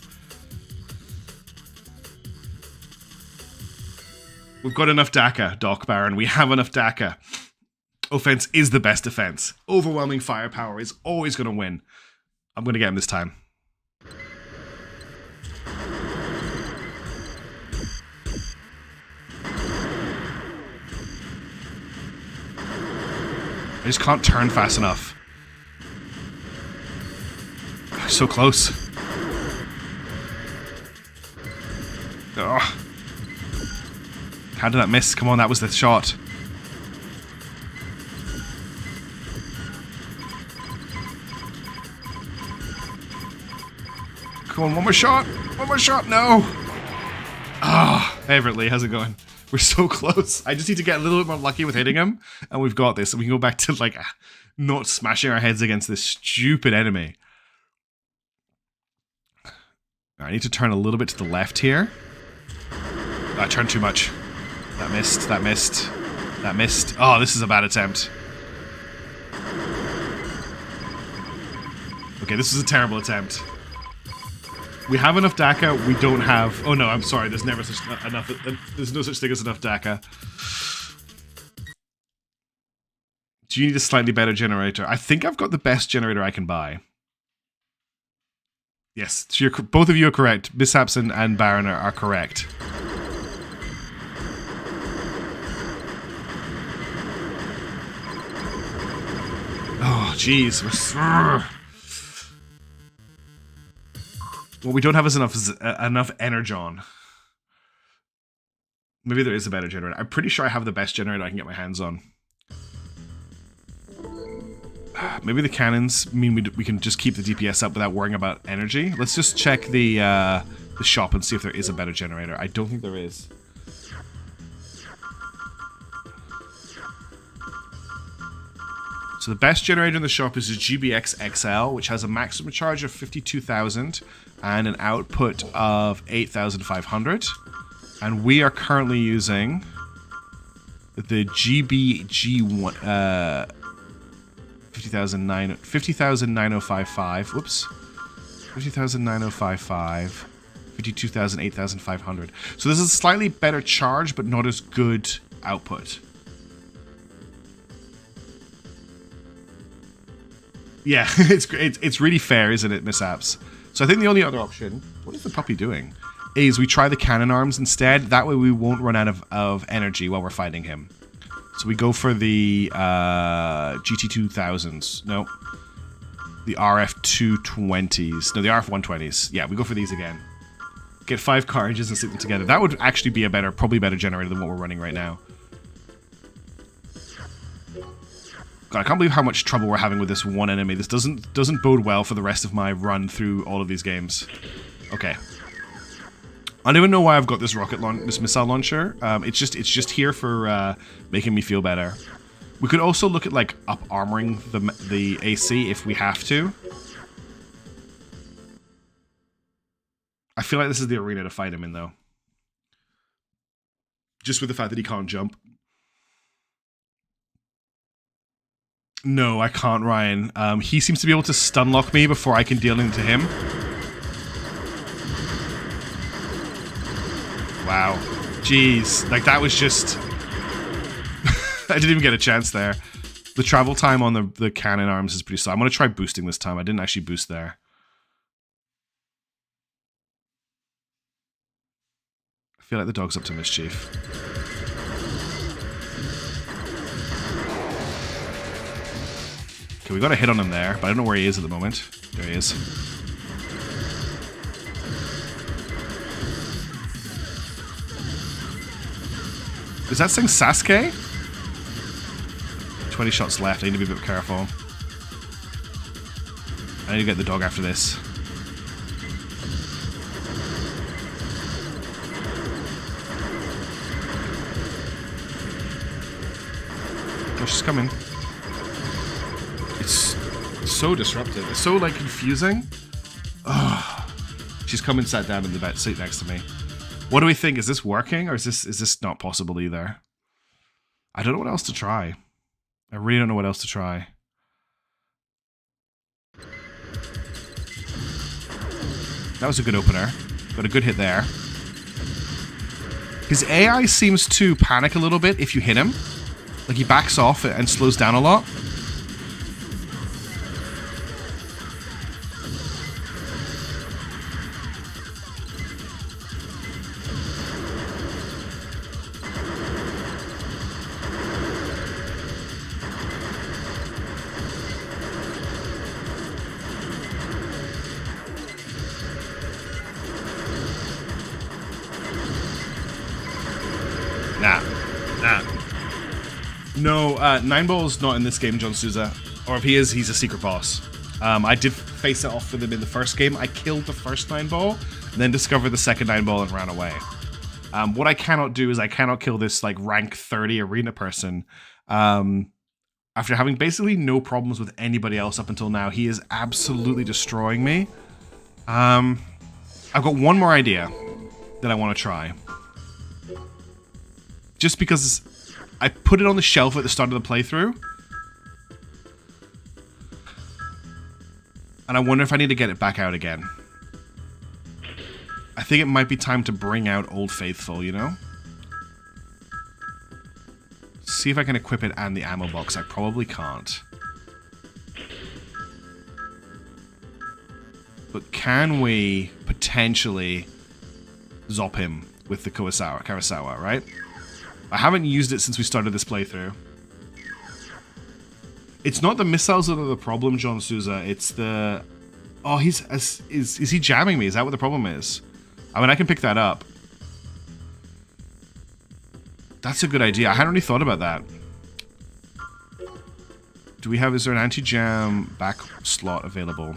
We've got enough DACA, Doc Baron. We have enough DACA. Offense is the best defense. Overwhelming firepower is always going to win. I'm going to get him this time. I just can't turn fast enough. So close. Oh. How did that miss? Come on, that was the shot. Come on, one more shot. One more shot. No. Ah, hey Everett, how's it going? We're so close. I just need to get a little bit more lucky with hitting him, and we've got this. And we can go back to, like, not smashing our heads against this stupid enemy. I need to turn a little bit to the left here. I turned too much. That missed, that missed, that missed. Oh, this is a bad attempt. Okay, this is a terrible attempt. We have enough DACA, we don't have... Oh no, I'm sorry, there's never such enough... There's no such thing as enough DACA. Do you need a slightly better generator? I think I've got the best generator I can buy. Yes, so both of you are correct. Mishaps and Baron are correct. Oh, jeez. What we don't have is enough energon. Maybe there is a better generator. I'm pretty sure I have the best generator I can get my hands on. Maybe the cannons mean we can just keep the DPS up without worrying about energy. Let's just check the shop and see if there is a better generator. I don't think there is. So the best generator in the shop is a GBX XL, which has a maximum charge of 52,000 and an output of 8,500. And we are currently using the GBG1 50,9055. Whoops. 50,9055. 52,000, 8,500. So this is a slightly better charge, but not as good output. Yeah, it's really fair, isn't it, mishaps? So I think the only other option, what is the puppy doing, is we try the cannon arms instead. That way we won't run out of energy while we're fighting him. So we go for the GT2000s. No. The RF220s. No, the RF120s. Yeah, we go for these again. Get 5 carriages and stick them together. That would actually be a probably better generator than what we're running right now. God, I can't believe how much trouble we're having with this one enemy. This doesn't bode well for the rest of my run through all of these games. Okay. I don't even know why I've got this this missile launcher. It's just here for making me feel better. We could also look at like up armoring the AC if we have to. I feel like this is the arena to fight him in though. Just with the fact that he can't jump. No, I can't, Ryan. He seems to be able to stun lock me before I can deal into him. Wow. Jeez. Like, that was just... I didn't even get a chance there. The travel time on the cannon arms is pretty slow. I'm going to try boosting this time. I didn't actually boost there. I feel like the dog's up to mischief. Okay, we got a hit on him there, but I don't know where he is at the moment. There he is. Is that saying Sasuke? 20 shots left. I need to be a bit careful. I need to get the dog after this. Oh, she's coming. It's so disruptive. It's so, like, confusing. Ugh. She's come and sat down in the back seat next to me. What do we think? Is this working, or is this not possible either? I don't know what else to try. I really don't know what else to try. That was a good opener. Got a good hit there. His AI seems to panic a little bit if you hit him. Like, he backs off and slows down a lot. No, 9ball's not in this game, John Souza. Or if he is, he's a secret boss. I did face it off with him in the first game. I killed the first 9ball, then discovered the second 9ball and ran away. What I cannot do is I cannot kill this like rank 30 arena person. After having basically no problems with anybody else up until now, he is absolutely destroying me. I've got one more idea that I want to try. Just because I put it on the shelf at the start of the playthrough. And I wonder if I need to get it back out again. I think it might be time to bring out Old Faithful, you know? See if I can equip it and the ammo box. I probably can't. But can we potentially zop him with the Kurosawa, right? I haven't used it since we started this playthrough. It's not the missiles that are the problem, John Souza. It's the... Oh, is he jamming me? Is that what the problem is? I mean, I can pick that up. That's a good idea. I hadn't really thought about that. Do we have... Is there an anti-jam back slot available?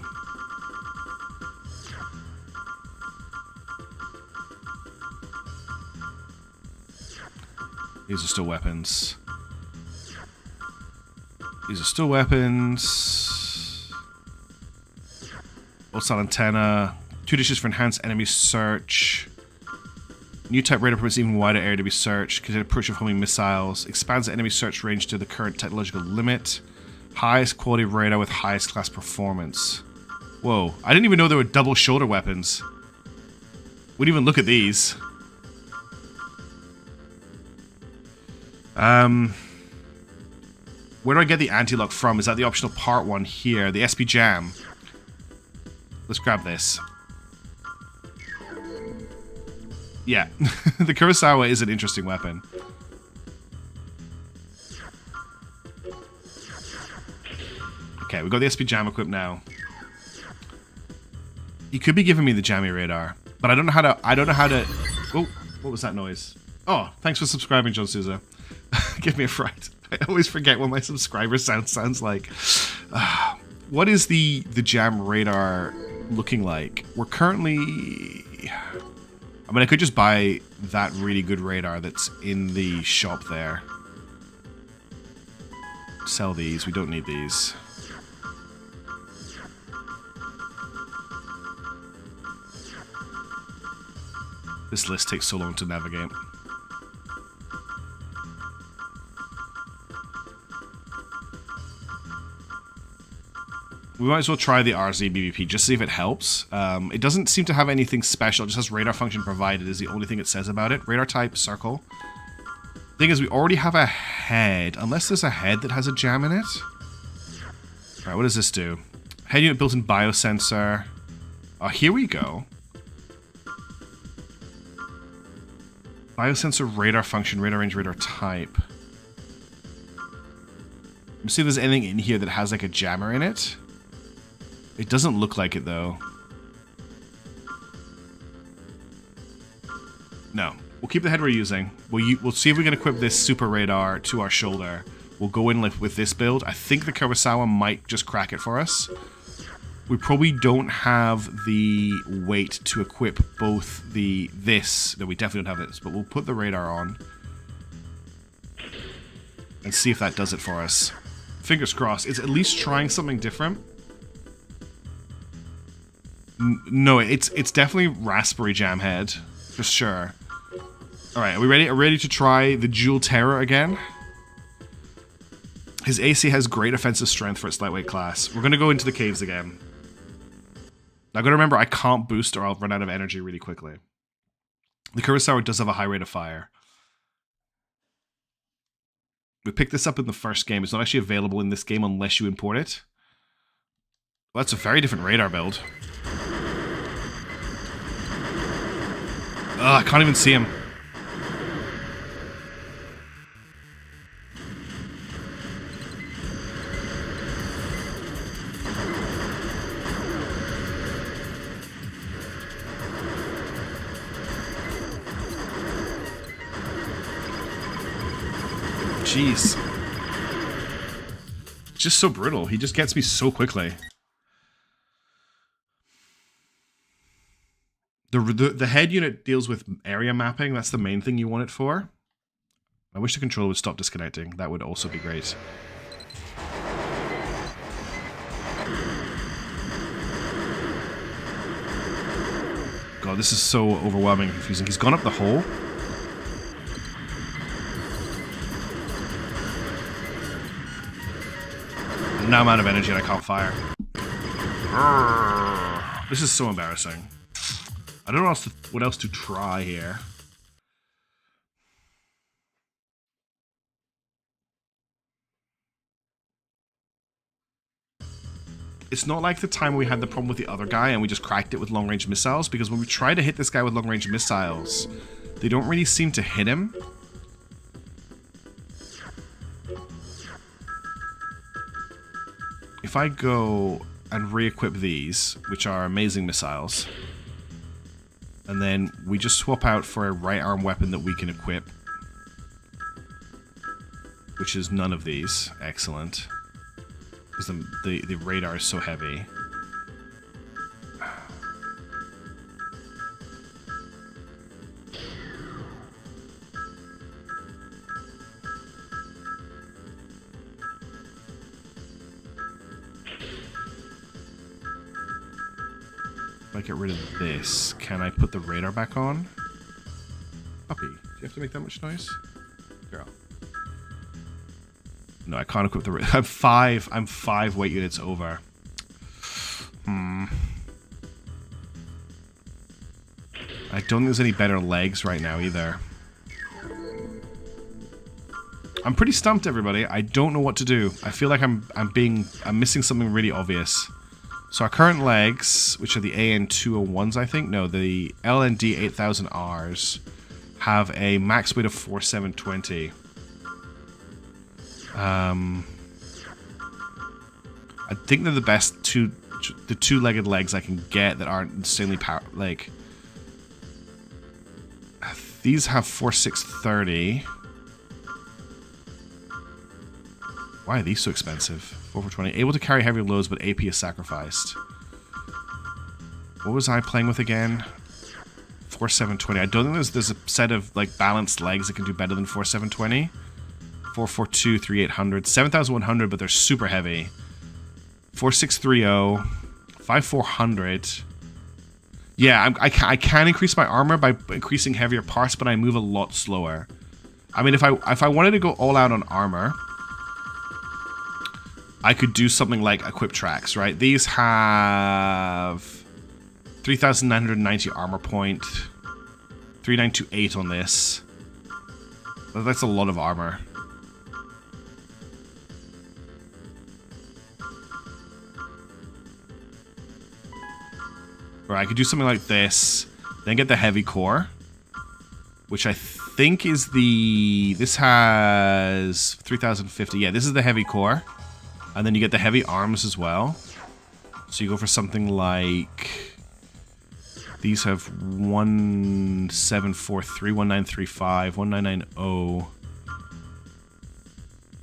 These are still weapons. These are still weapons. Outside antenna. 2 dishes for enhanced enemy search. New type radar permits even wider area to be searched. Consider approach of homing missiles. Expands the enemy search range to the current technological limit. Highest quality radar with highest class performance. Whoa. I didn't even know there were double shoulder weapons. Wouldn't even look at these. Where do I get the anti-lock from? Is that the optional part one here? The SP Jam. Let's grab this. Yeah, the Kurosawa is an interesting weapon. Okay, we've got the SP Jam equipped now. You could be giving me the jammy radar, but I don't know how to. Oh, what was that noise? Oh, thanks for subscribing, John Souza. Give me a fright. I always forget what my subscriber sounds like. What is the jam radar looking like? We're currently. I mean, I could just buy that really good radar that's in the shop there. Sell these. We don't need these. This list takes so long to navigate. We might as well try the RZ BBP, just see if it helps. It doesn't seem to have anything special, it just has radar function provided is the only thing it says about it. Radar type, circle. Thing is, we already have a head, unless there's a head that has a jam in it. Alright, what does this do? Head unit built-in biosensor. Oh, here we go. Biosensor radar function, radar range, radar type. Let me see if there's anything in here that has like a jammer in it. It doesn't look like it though. No. We'll keep the head we're using. We'll see if we can equip this super radar to our shoulder. We'll go in with this build. I think the Kurosawa might just crack it for us. We probably don't have the weight to equip both this. No, we definitely don't have this, but we'll put the radar on. And see if that does it for us. Fingers crossed. It's at least trying something different. No, it's definitely Raspberry Jam Head. For sure. Alright, are we ready? Are we ready to try the Dual Terror again? His AC has great offensive strength for its lightweight class. We're gonna go into the caves again. Now, I gotta remember, I can't boost or I'll run out of energy really quickly. The Kurosawa does have a high rate of fire. We picked this up in the first game. It's not actually available in this game unless you import it. Well, that's a very different radar build. Ugh, I can't even see him. Jeez. Just so brutal. He just gets me so quickly. The head unit deals with area mapping. That's the main thing you want it for. I wish the controller would stop disconnecting. That would also be great. God, this is so overwhelming and confusing. He's gone up the hole. Now I'm out of energy and I can't fire. This is so embarrassing. I don't know what else to try here. It's not like the time we had the problem with the other guy and we just cracked it with long-range missiles, because when we try to hit this guy with long-range missiles, they don't really seem to hit him. If I go and re-equip these, which are amazing missiles, and then we just swap out for a right arm weapon that we can equip, which is none of these. Excellent. Because the radar is so heavy. If I get rid of this, can I put the radar back on? Puppy, do you have to make that much noise? Girl. No, I can't equip the radar. I'm five weight units over. I don't think there's any better legs right now either. I'm pretty stumped, everybody. I don't know what to do. I feel like I'm missing something really obvious. So our current legs, which are the AN201s, I think. No, the LND 8000Rs have a max weight of 4720. I think they're the best the two-legged legs I can get that aren't insanely like. These have 4630. Why are these so expensive? 4 for 20. Able to carry heavy loads, but AP is sacrificed. What was I playing with again? 4720. I don't think there's a set of like balanced legs that can do better than 4720. 442, 3800, 7100, but they're super heavy. 4630, 5400. Yeah, I can increase my armor by increasing heavier parts, but I move a lot slower. I mean, if I wanted to go all out on armor, I could do something like equip tracks, right? These have 3,990 armor point, 3928 on this. That's a lot of armor. Or I could do something like this, then get the heavy core, which I think is the... This has 3,050. Yeah, this is the heavy core. And then you get the heavy arms as well. So you go for something like... These have 1743, 1935, 1990.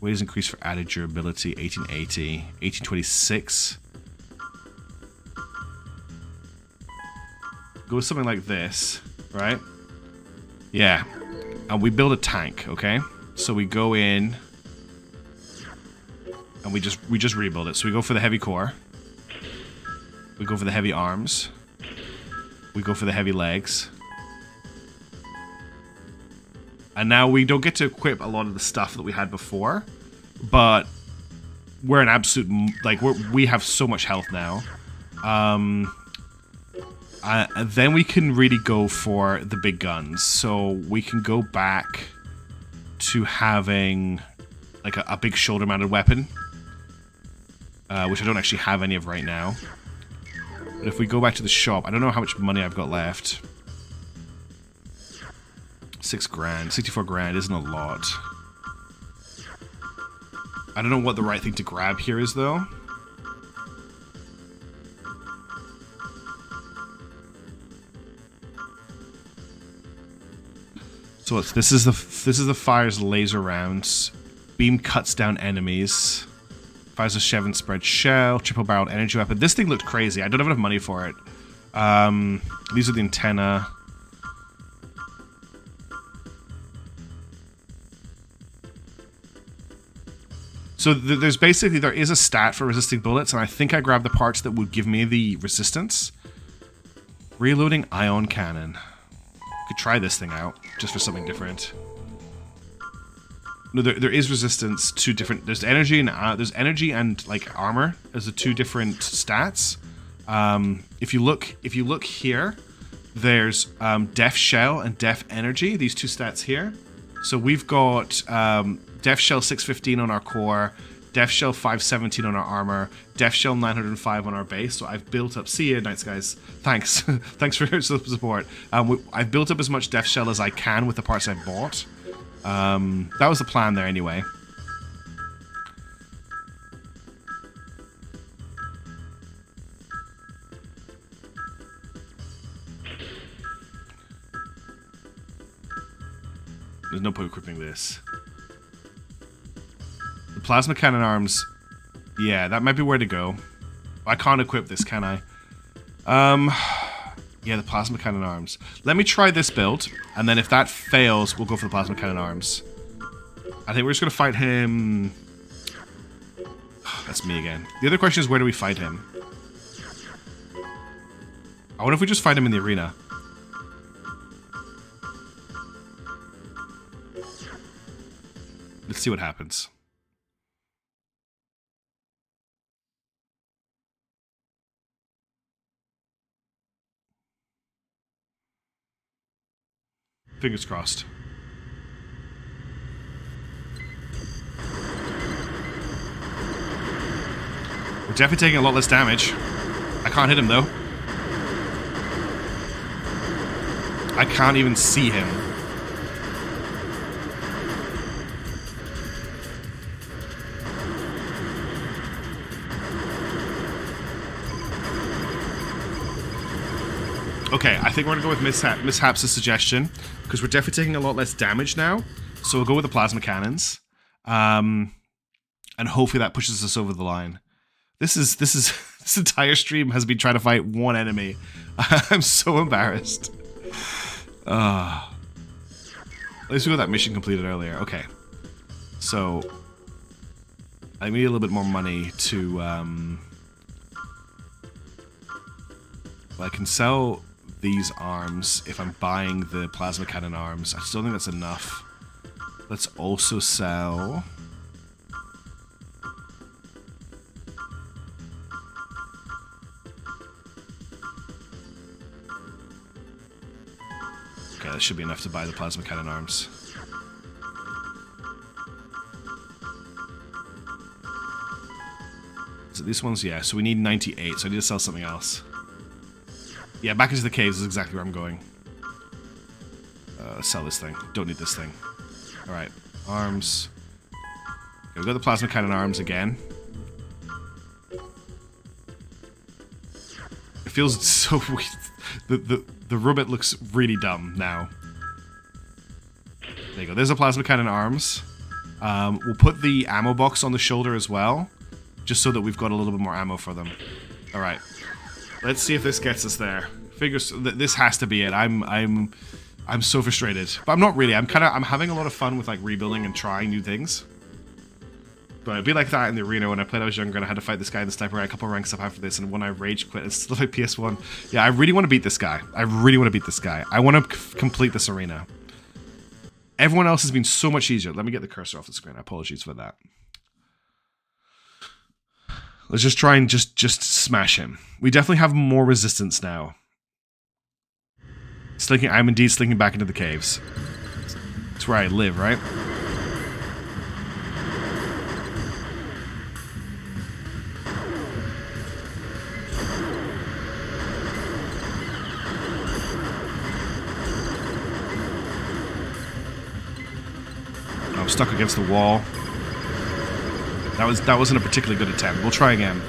Weight is increased for added durability, 1880, 1826. Go with something like this, right? Yeah. And we build a tank, okay? So we go in and we just rebuild it. So we go for the heavy core. We go for the heavy arms. We go for the heavy legs. And now we don't get to equip a lot of the stuff that we had before, but we're an absolute, like, we have so much health now. And then we can really go for the big guns. So we can go back to having like a big shoulder-mounted weapon, which I don't actually have any of right now. But if we go back to the shop, I don't know how much money I've got left. 6 grand, 64 grand isn't a lot. I don't know what the right thing to grab here is, though. So this is the fire's laser rounds. Beam cuts down enemies. Fires a Shevin spread shell. Triple barreled energy weapon. This thing looked crazy. I don't have enough money for it. These are the antenna. So there is a stat for resisting bullets, and I think I grabbed the parts that would give me the resistance. Reloading ion cannon. Could try this thing out just for something different. No, there is resistance to different. There's energy and like armor as the two different stats. If you look here, there's def shell and def energy. These two stats here. So we've got def shell 615 on our core, def shell 517 on our armor, def shell 905 on our base. So I've built up. See you, Nights guys. Thanks, thanks for your support. I've built up as much def shell as I can with the parts I bought. That was the plan there anyway. There's no point equipping this. The plasma cannon arms, yeah, that might be where to go. I can't equip this, can I? Yeah, the plasma cannon arms. Let me try this build, and then if that fails, we'll go for the plasma cannon arms. I think we're just gonna fight him. That's me again. The other question is, where do we fight him? I wonder if we just fight him in the arena. Let's see what happens. Fingers crossed. We're definitely taking a lot less damage. I can't hit him, though. I can't even see him. Okay, I think we're gonna go with Mishap's suggestion, because we're definitely taking a lot less damage now. So we'll go with the plasma cannons, and hopefully that pushes us over the line. This entire stream has been trying to fight one enemy. I'm so embarrassed. At least we got that mission completed earlier. Okay, so I need a little bit more money to. Well, I can sell these arms if I'm buying the plasma cannon arms. I still think that's enough. Let's also sell. Okay, that should be enough to buy the plasma cannon arms. Is it these ones? Yeah, so we need 98, so I need to sell something else. Yeah, back into the caves is exactly where I'm going. Sell this thing. Don't need this thing. Alright, arms. Okay, we've got the plasma cannon arms again. It feels so weird. The robot looks really dumb now. There you go. There's the plasma cannon arms. We'll put the ammo box on the shoulder as well, just so that we've got a little bit more ammo for them. All right. Let's see if this gets us there. Figures this has to be it. I'm so frustrated, but I'm not really. I'm having a lot of fun with like rebuilding and trying new things. But it'd be like that in the arena when I played. I was younger and I had to fight this guy in the sniper. I got a couple ranks up after this, and when I rage quit, it's still like PS1. Yeah, I really want to beat this guy. I really want to beat this guy. I want to complete this arena. Everyone else has been so much easier. Let me get the cursor off the screen. Apologies for that. Let's just try and just smash him. We definitely have more resistance now. Slinking, I'm indeed slinking back into the caves. It's where I live, right? I'm stuck against the wall. That wasn't a particularly good attempt. We'll try again.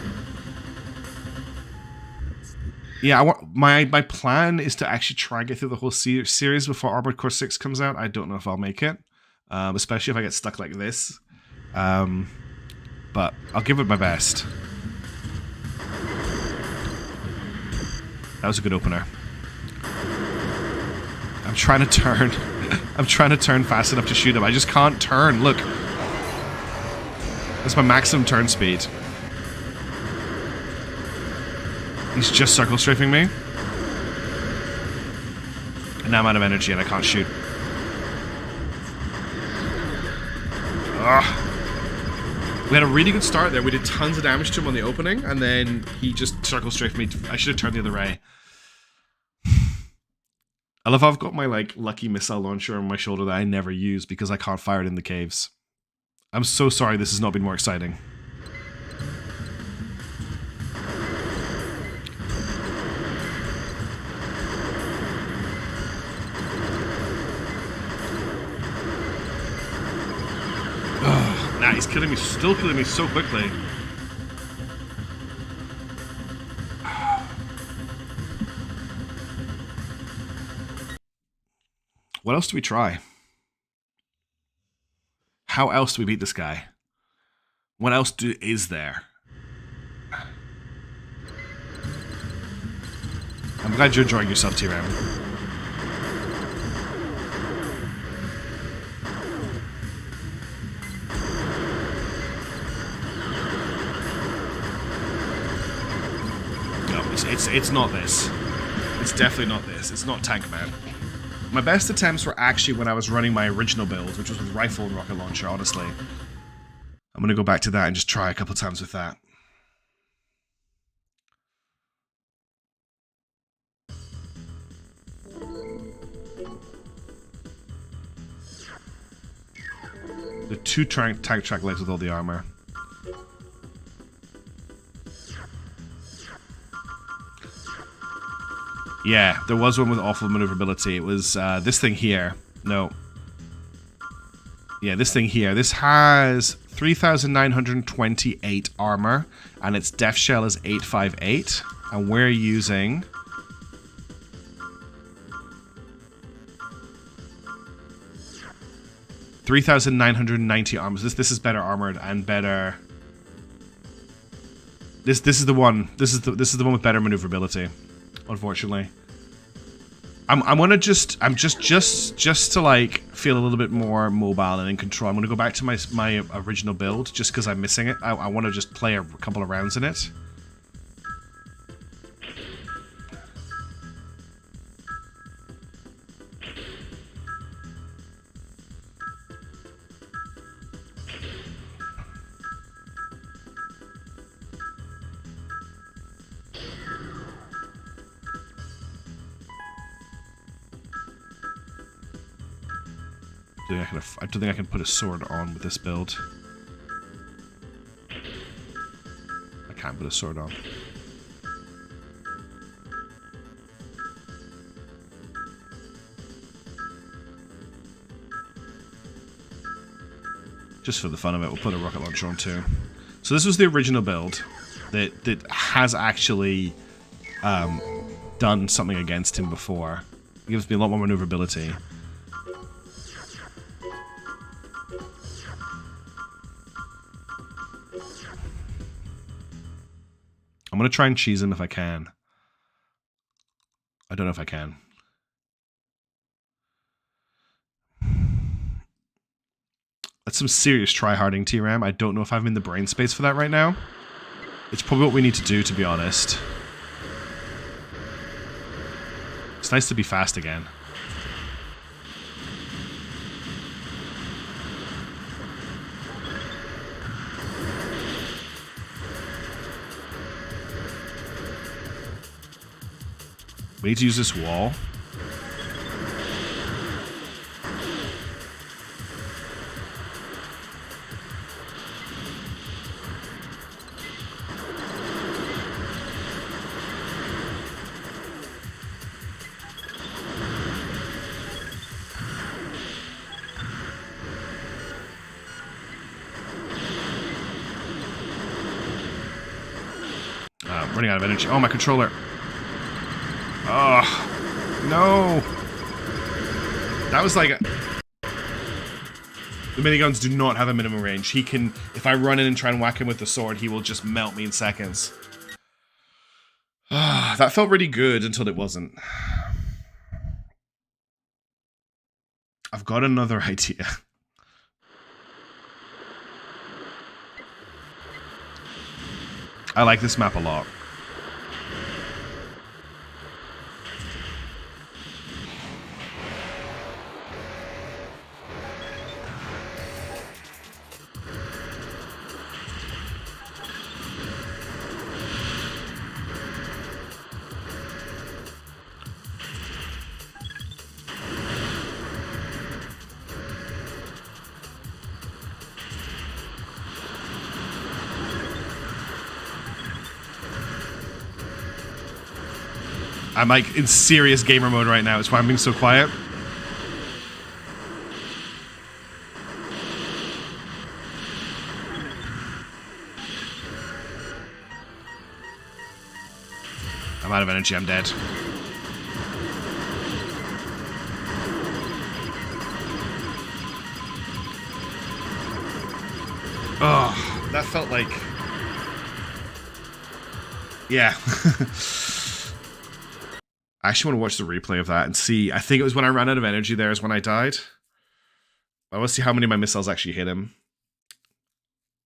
Yeah, my plan is to actually try and get through the whole series before Armored Core 6 comes out. I don't know if I'll make it, especially if I get stuck like this. But I'll give it my best. That was a good opener. I'm trying to turn. I'm trying to turn fast enough to shoot him. I just can't turn. Look. That's my maximum turn speed. He's just circle strafing me. And now I'm out of energy and I can't shoot. Ugh. We had a really good start there. We did tons of damage to him on the opening, and then he just circle strafed me. I should have turned the other way. I love how I've got my like lucky missile launcher on my shoulder that I never use because I can't fire it in the caves. I'm so sorry this has not been more exciting. Ugh, nah, he's killing me, still killing me so quickly. What else do we try? How else do we beat this guy? What else is there? I'm glad you're enjoying yourself, T-Ram. No, it's not this. It's definitely not this. It's not Tank Man. My best attempts were actually when I was running my original build, which was with rifle and rocket launcher, honestly. I'm going to go back to that and just try a couple times with that. The two tank track legs with all the armor. Yeah, there was one with awful maneuverability. It was this thing here. No. Yeah, this thing here. This has 3,928 armor, and its def shell is 858, and we're using... $3,990 armor. This is better armored and better. This is the one. This is the one with better maneuverability. Unfortunately, I'm just to like feel a little bit more mobile and in control. I'm gonna go back to my original build just because I'm missing it. I want to just play a couple of rounds in it. I don't think I can put a sword on with this build. I can't put a sword on. Just for the fun of it, we'll put a rocket launcher on too. So this was the original build that has actually done something against him before. It gives me a lot more maneuverability. I'm going to try and cheese him if I can. I don't know if I can. That's some serious try-harding, T-Ram. I don't know if I'm in the brain space for that right now. It's probably what we need to do, to be honest. It's nice to be fast again. We need to use this wall. Running out of energy. Oh, my controller. Oh, no. That was like... The miniguns do not have a minimum range. He can... If I run in and try and whack him with the sword, he will just melt me in seconds. That felt really good until it wasn't. I've got another idea. I like this map a lot. I'm like in serious gamer mode right now. It's why I'm being so quiet. I'm out of energy. I'm dead. Oh, that felt like... Yeah. I actually want to watch the replay of that and see. I think it was when I ran out of energy there is when I died. I want to see how many of my missiles actually hit him.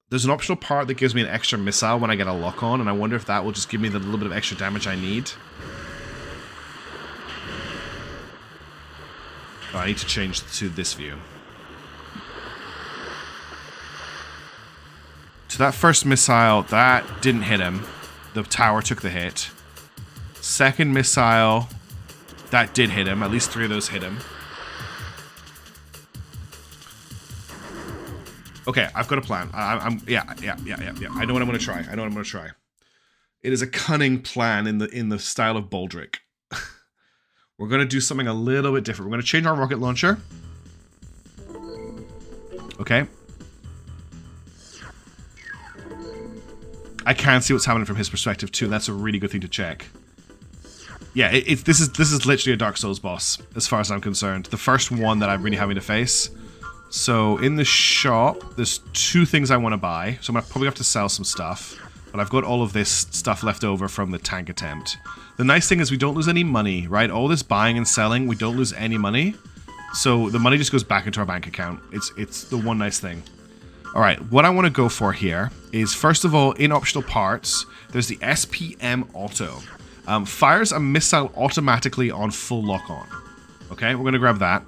There's an optional part that gives me an extra missile when I get a lock on, and I wonder if that will just give me the little bit of extra damage I need. Oh, I need to change to this view. So that first missile, that didn't hit him. The tower took the hit. Second missile, that did hit him. At least 3 of those hit him. Okay, I've got a plan. Yeah. I know what I'm gonna try. It is a cunning plan in the style of Baldric. we're going to do something a little bit different. We're going to change our rocket launcher. Okay. I can see what's happening from his perspective too. That's a really good thing to check. Yeah, this is literally a Dark Souls boss, as far as I'm concerned. The first one that I'm really having to face. So in the shop, there's 2 things I want to buy. So I'm gonna probably have to sell some stuff. But I've got all of this stuff left over from the tank attempt. The nice thing is we don't lose any money, right? All this buying and selling, we don't lose any money. So the money just goes back into our bank account. It's the one nice thing. Alright, what I want to go for here is, first of all, in optional parts, there's the SPM Auto. Fires a missile automatically on full lock-on. Okay, we're going to grab that.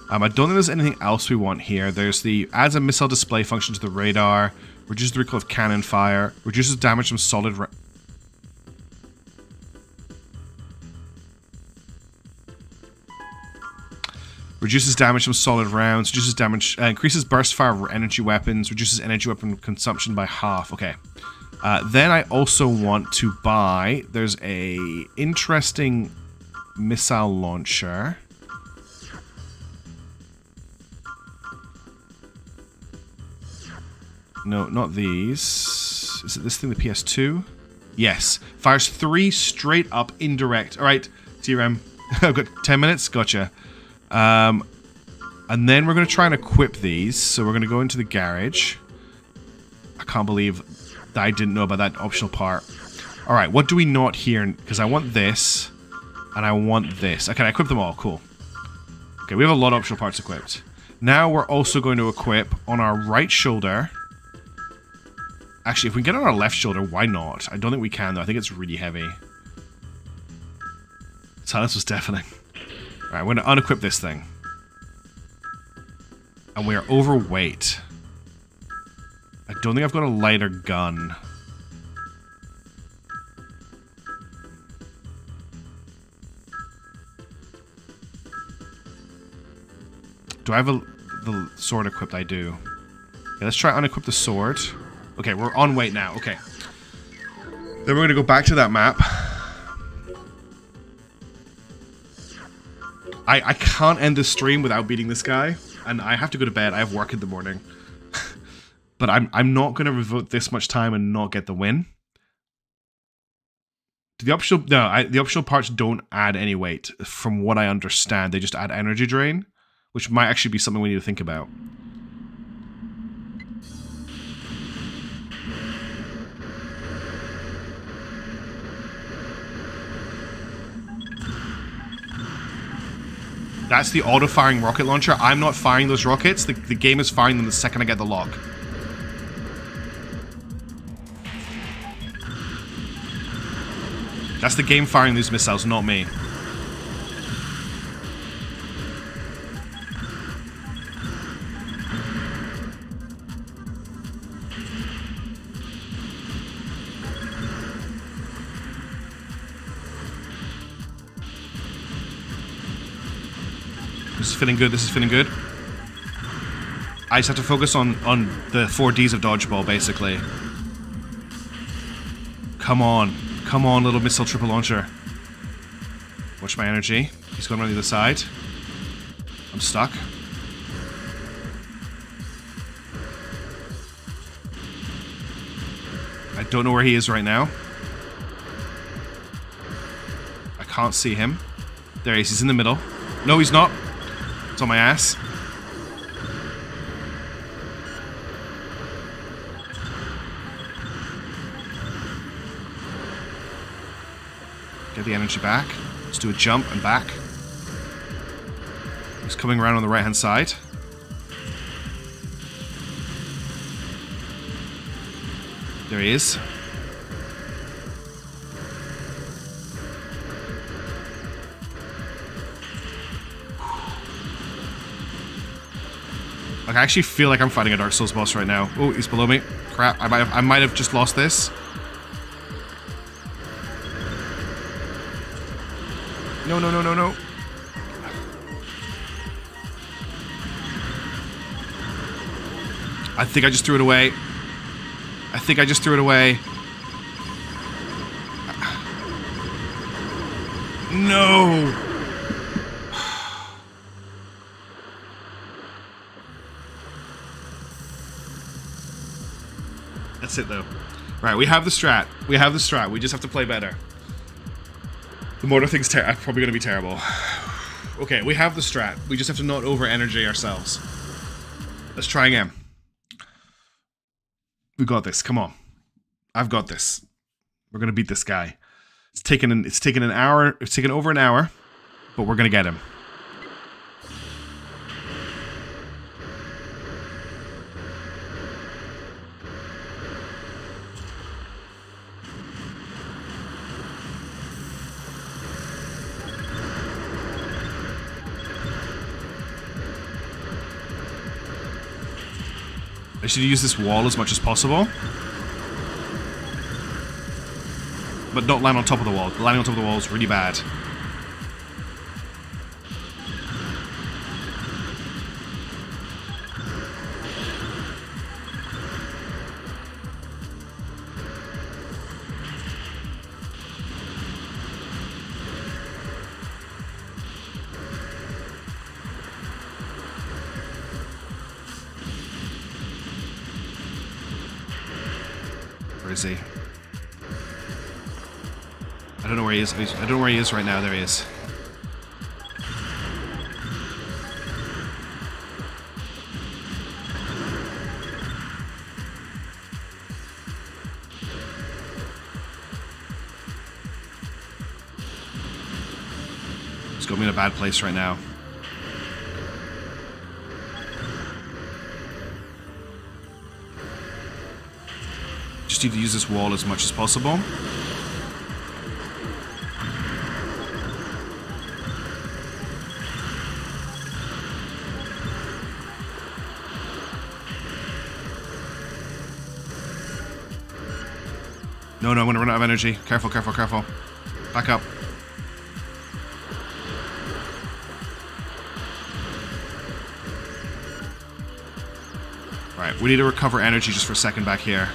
I don't think there's anything else we want here. There's the adds a missile display function to the radar, reduces the recoil of cannon fire, reduces damage from solid reduces damage from solid rounds, reduces damage, increases burst fire of energy weapons, reduces energy weapon consumption by half. Okay. Then I also want to buy, there's a interesting missile launcher. No, not these. Is it this thing, the PS2? Yes. Fires 3 straight up indirect. Alright, TRM. I've got 10 minutes. Gotcha. And then we're going to try and equip these. So we're going to go into the garage. I can't believe that I didn't know about that optional part. Alright, what do we not here? Because I want this. And I want this. Okay, I equip them all. Cool. Okay, we have a lot of optional parts equipped. Now we're also going to equip on our right shoulder. Actually, if we get on our left shoulder, why not? I don't think we can, though. I think it's really heavy. Silence was deafening. Alright, we're going to unequip this thing. And we are overweight. I don't think I've got a lighter gun. Do I have the sword equipped? I do. Okay, let's try unequip the sword. Okay, we're on weight now. Okay. Then we're going to go back to that map. I can't end this stream without beating this guy. And I have to go to bed. I have work in the morning. But I'm not going to devote this much time and not get the win. The optional... No, the optional parts don't add any weight. From what I understand, they just add energy drain. Which might actually be something we need to think about. That's the auto-firing rocket launcher. I'm not firing those rockets. The game is firing them the second I get the lock. That's the game firing these missiles, not me. This is feeling good, this is feeling good. I just have to focus on the 4Ds of dodgeball, basically. Come on. Come on, little missile triple launcher. Watch my energy. He's going around the other side. I'm stuck. I don't know where he is right now. I can't see him. There he is, he's in the middle. No, he's not. It's on my ass. Get the energy back. Let's do a jump and back. He's coming around on the right hand side. There he is. Like, I actually feel like I'm fighting a Dark Souls boss right now. Oh, he's below me. Crap, I might have just lost this. No, no, no, no, no. I think I just threw it away. I think I just threw it away. No! That's it, though. Right, we have the strat. We have the strat. We just have to play better. The mortar thing's probably going to be terrible. Okay, we have the strat. We just have to not over-energy ourselves. Let's try again. We got this. Come on. I've got this. We're going to beat this guy. It's taken an hour. It's taken over an hour, but we're going to get him. I should use this wall as much as possible. But don't land on top of the wall. Landing on top of the wall is really bad. Where is he? I don't know where he is. I don't know where he is right now. There he is. He's got me in a bad place right now. Just need to use this wall as much as possible. No, I'm gonna run out of energy. Careful, careful, careful. Back up. Right, we need to recover energy just for a second back here.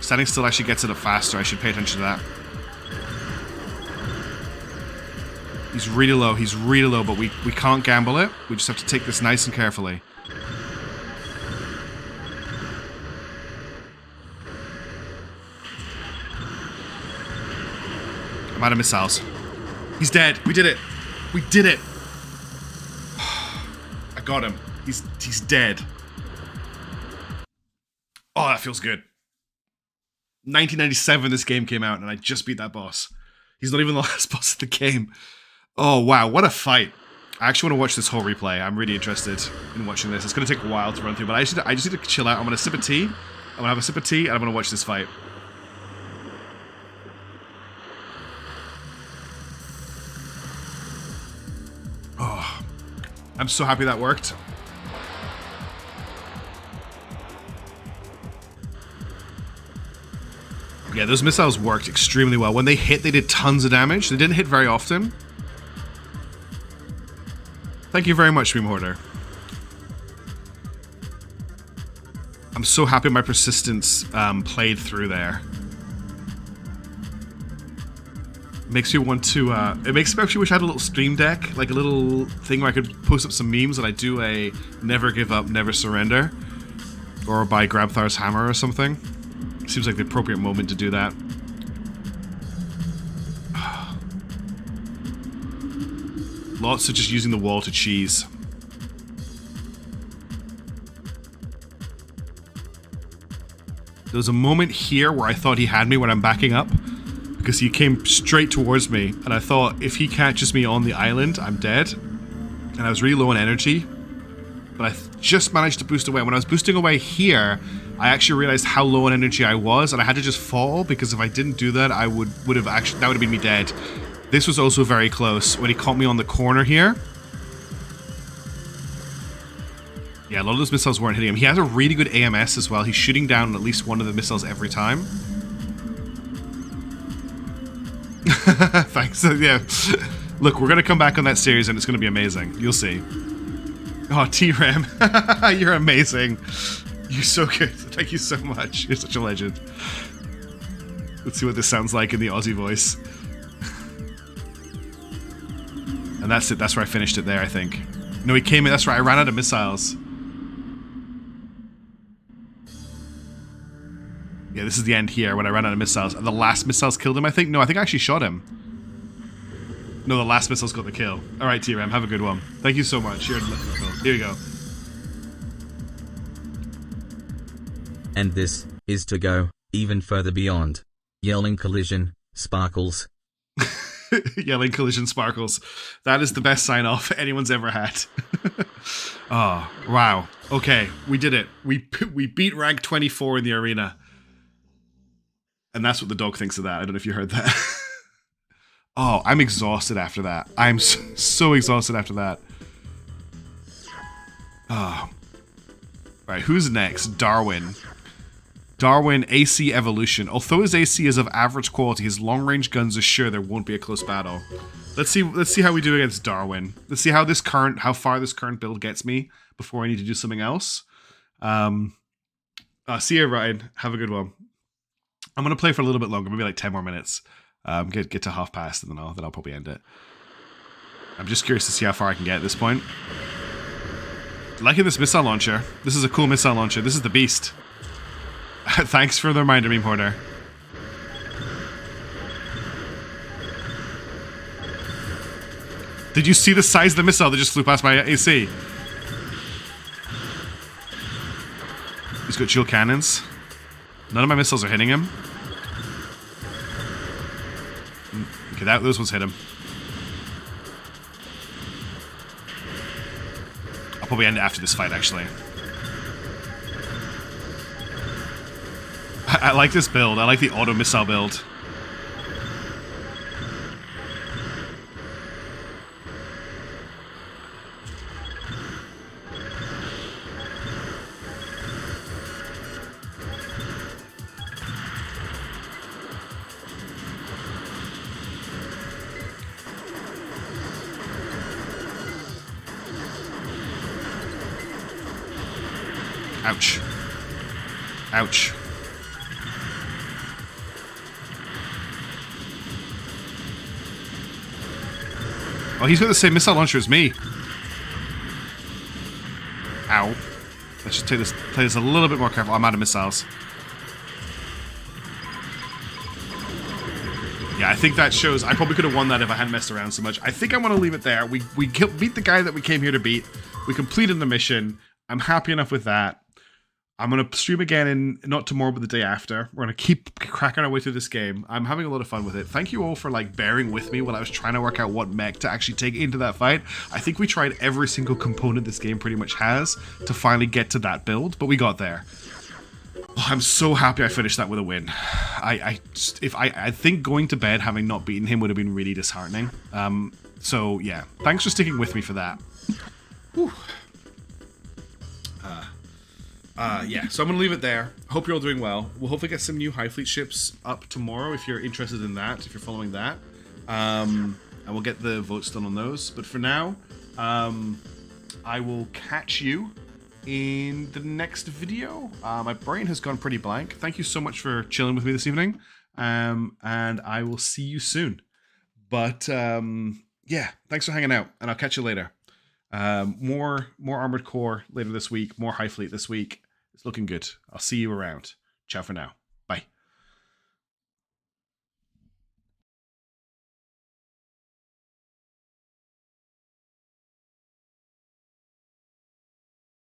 Standing still actually gets it up faster. I should pay attention to that. He's really low, but we can't gamble it. We just have to take this nice and carefully. I'm out of missiles. He's dead. We did it. We did it. I got him. He's dead. Oh, that feels good. 1997 this game came out and I just beat that boss. He's not even the last boss of the game. Oh wow, what a fight. I actually want to watch this whole replay. I'm really interested in watching this. It's going to take a while to run through, but I just need to chill out. I'm going to sip a tea. I'm going to have a sip of tea and I'm going to watch this fight. Oh, I'm so happy that worked. Yeah, those missiles worked extremely well. When they hit, they did tons of damage. They didn't hit very often. Thank you very much, Stream Hoarder. I'm so happy my persistence played through there. Makes me want to, it makes me actually wish I had a little stream deck, like a little thing where I could post up some memes and I do a never give up, never surrender. Or by Grabthar's hammer or something. Seems like the appropriate moment to do that. Lots of just using the wall to cheese. There was a moment here where I thought he had me when I'm backing up. Because he came straight towards me. And I thought, if he catches me on the island, I'm dead. And I was really low on energy. But I just managed to boost away. When I was boosting away here, I actually realized how low on energy I was, and I had to just fall, because if I didn't do that, that would have been me dead. This was also very close when he caught me on the corner here. Yeah, a lot of those missiles weren't hitting him. He has a really good AMS as well. He's shooting down at least one of the missiles every time. Thanks. Yeah. Look, we're gonna come back on that series, and it's gonna be amazing. You'll see. Oh, T-Ram. You're amazing. You're so good. Thank you so much. You're such a legend. Let's see what this sounds like in the Aussie voice. And that's it. That's where I finished it there, I think. No, he came in. That's right. I ran out of missiles. Yeah, this is the end here when I ran out of missiles. And the last missiles killed him, I think. No, I think I actually shot him. No, the last missiles got the kill. All right, T-Ram, have a good one. Thank you so much. Here you go. And this is to go even further beyond. Yelling collision, sparkles. Yelling collision sparkles. That is the best sign-off anyone's ever had. Oh, wow. Okay, we did it. We beat rank 24 in the arena. And that's what the dog thinks of that. I don't know if you heard that. Oh, I'm exhausted after that. I'm so exhausted after that. Oh. Right, who's next? Darwin. Darwin, AC Evolution. Although his AC is of average quality, his long-range guns assure there won't be a close battle. Let's see how we do against Darwin. Let's see how far this current build gets me before I need to do something else. See you, Ryan. Have a good one. I'm gonna play for a little bit longer, maybe like 10 more minutes. Get to half past, and then I'll probably end it. I'm just curious to see how far I can get at this point. Liking this missile launcher. This is a cool missile launcher. This is the beast. Thanks for the reminder, Meme Hoarder. Did you see the size of the missile that just flew past my AC? He's got dual cannons. None of my missiles are hitting him. Okay, those ones hit him. I'll probably end it after this fight, actually. I like this build. I like the auto missile build. Ouch. Ouch. Well, he's got the same missile launcher as me. Ow. Let's just play this a little bit more careful. I'm out of missiles. Yeah, I think that shows. I probably could have won that if I hadn't messed around so much. I think I want to leave it there. We beat the guy that we came here to beat. We completed the mission. I'm happy enough with that. I'm going to stream again not tomorrow, but the day after. We're going to keep cracking our way through this game. I'm having a lot of fun with it. Thank you all for bearing with me while I was trying to work out what mech to actually take into that fight. I think we tried every single component this game pretty much has to finally get to that build, but we got there. Oh, I'm so happy I finished that with a win. I think going to bed having not beaten him would have been really disheartening. So yeah, thanks for sticking with me for that. Whew. Yeah, so I'm going to leave it there. Hope you're all doing well. We'll hopefully get some new Hive Fleet ships up tomorrow if you're interested in that, if you're following that. And we'll get the votes done on those. But for now, I will catch you in the next video. My brain has gone pretty blank. Thank you so much for chilling with me this evening. And I will see you soon. But yeah, thanks for hanging out, and I'll catch you later. More Armored Core later this week, more Hive Fleet this week. It's looking good. I'll see you around. Ciao for now.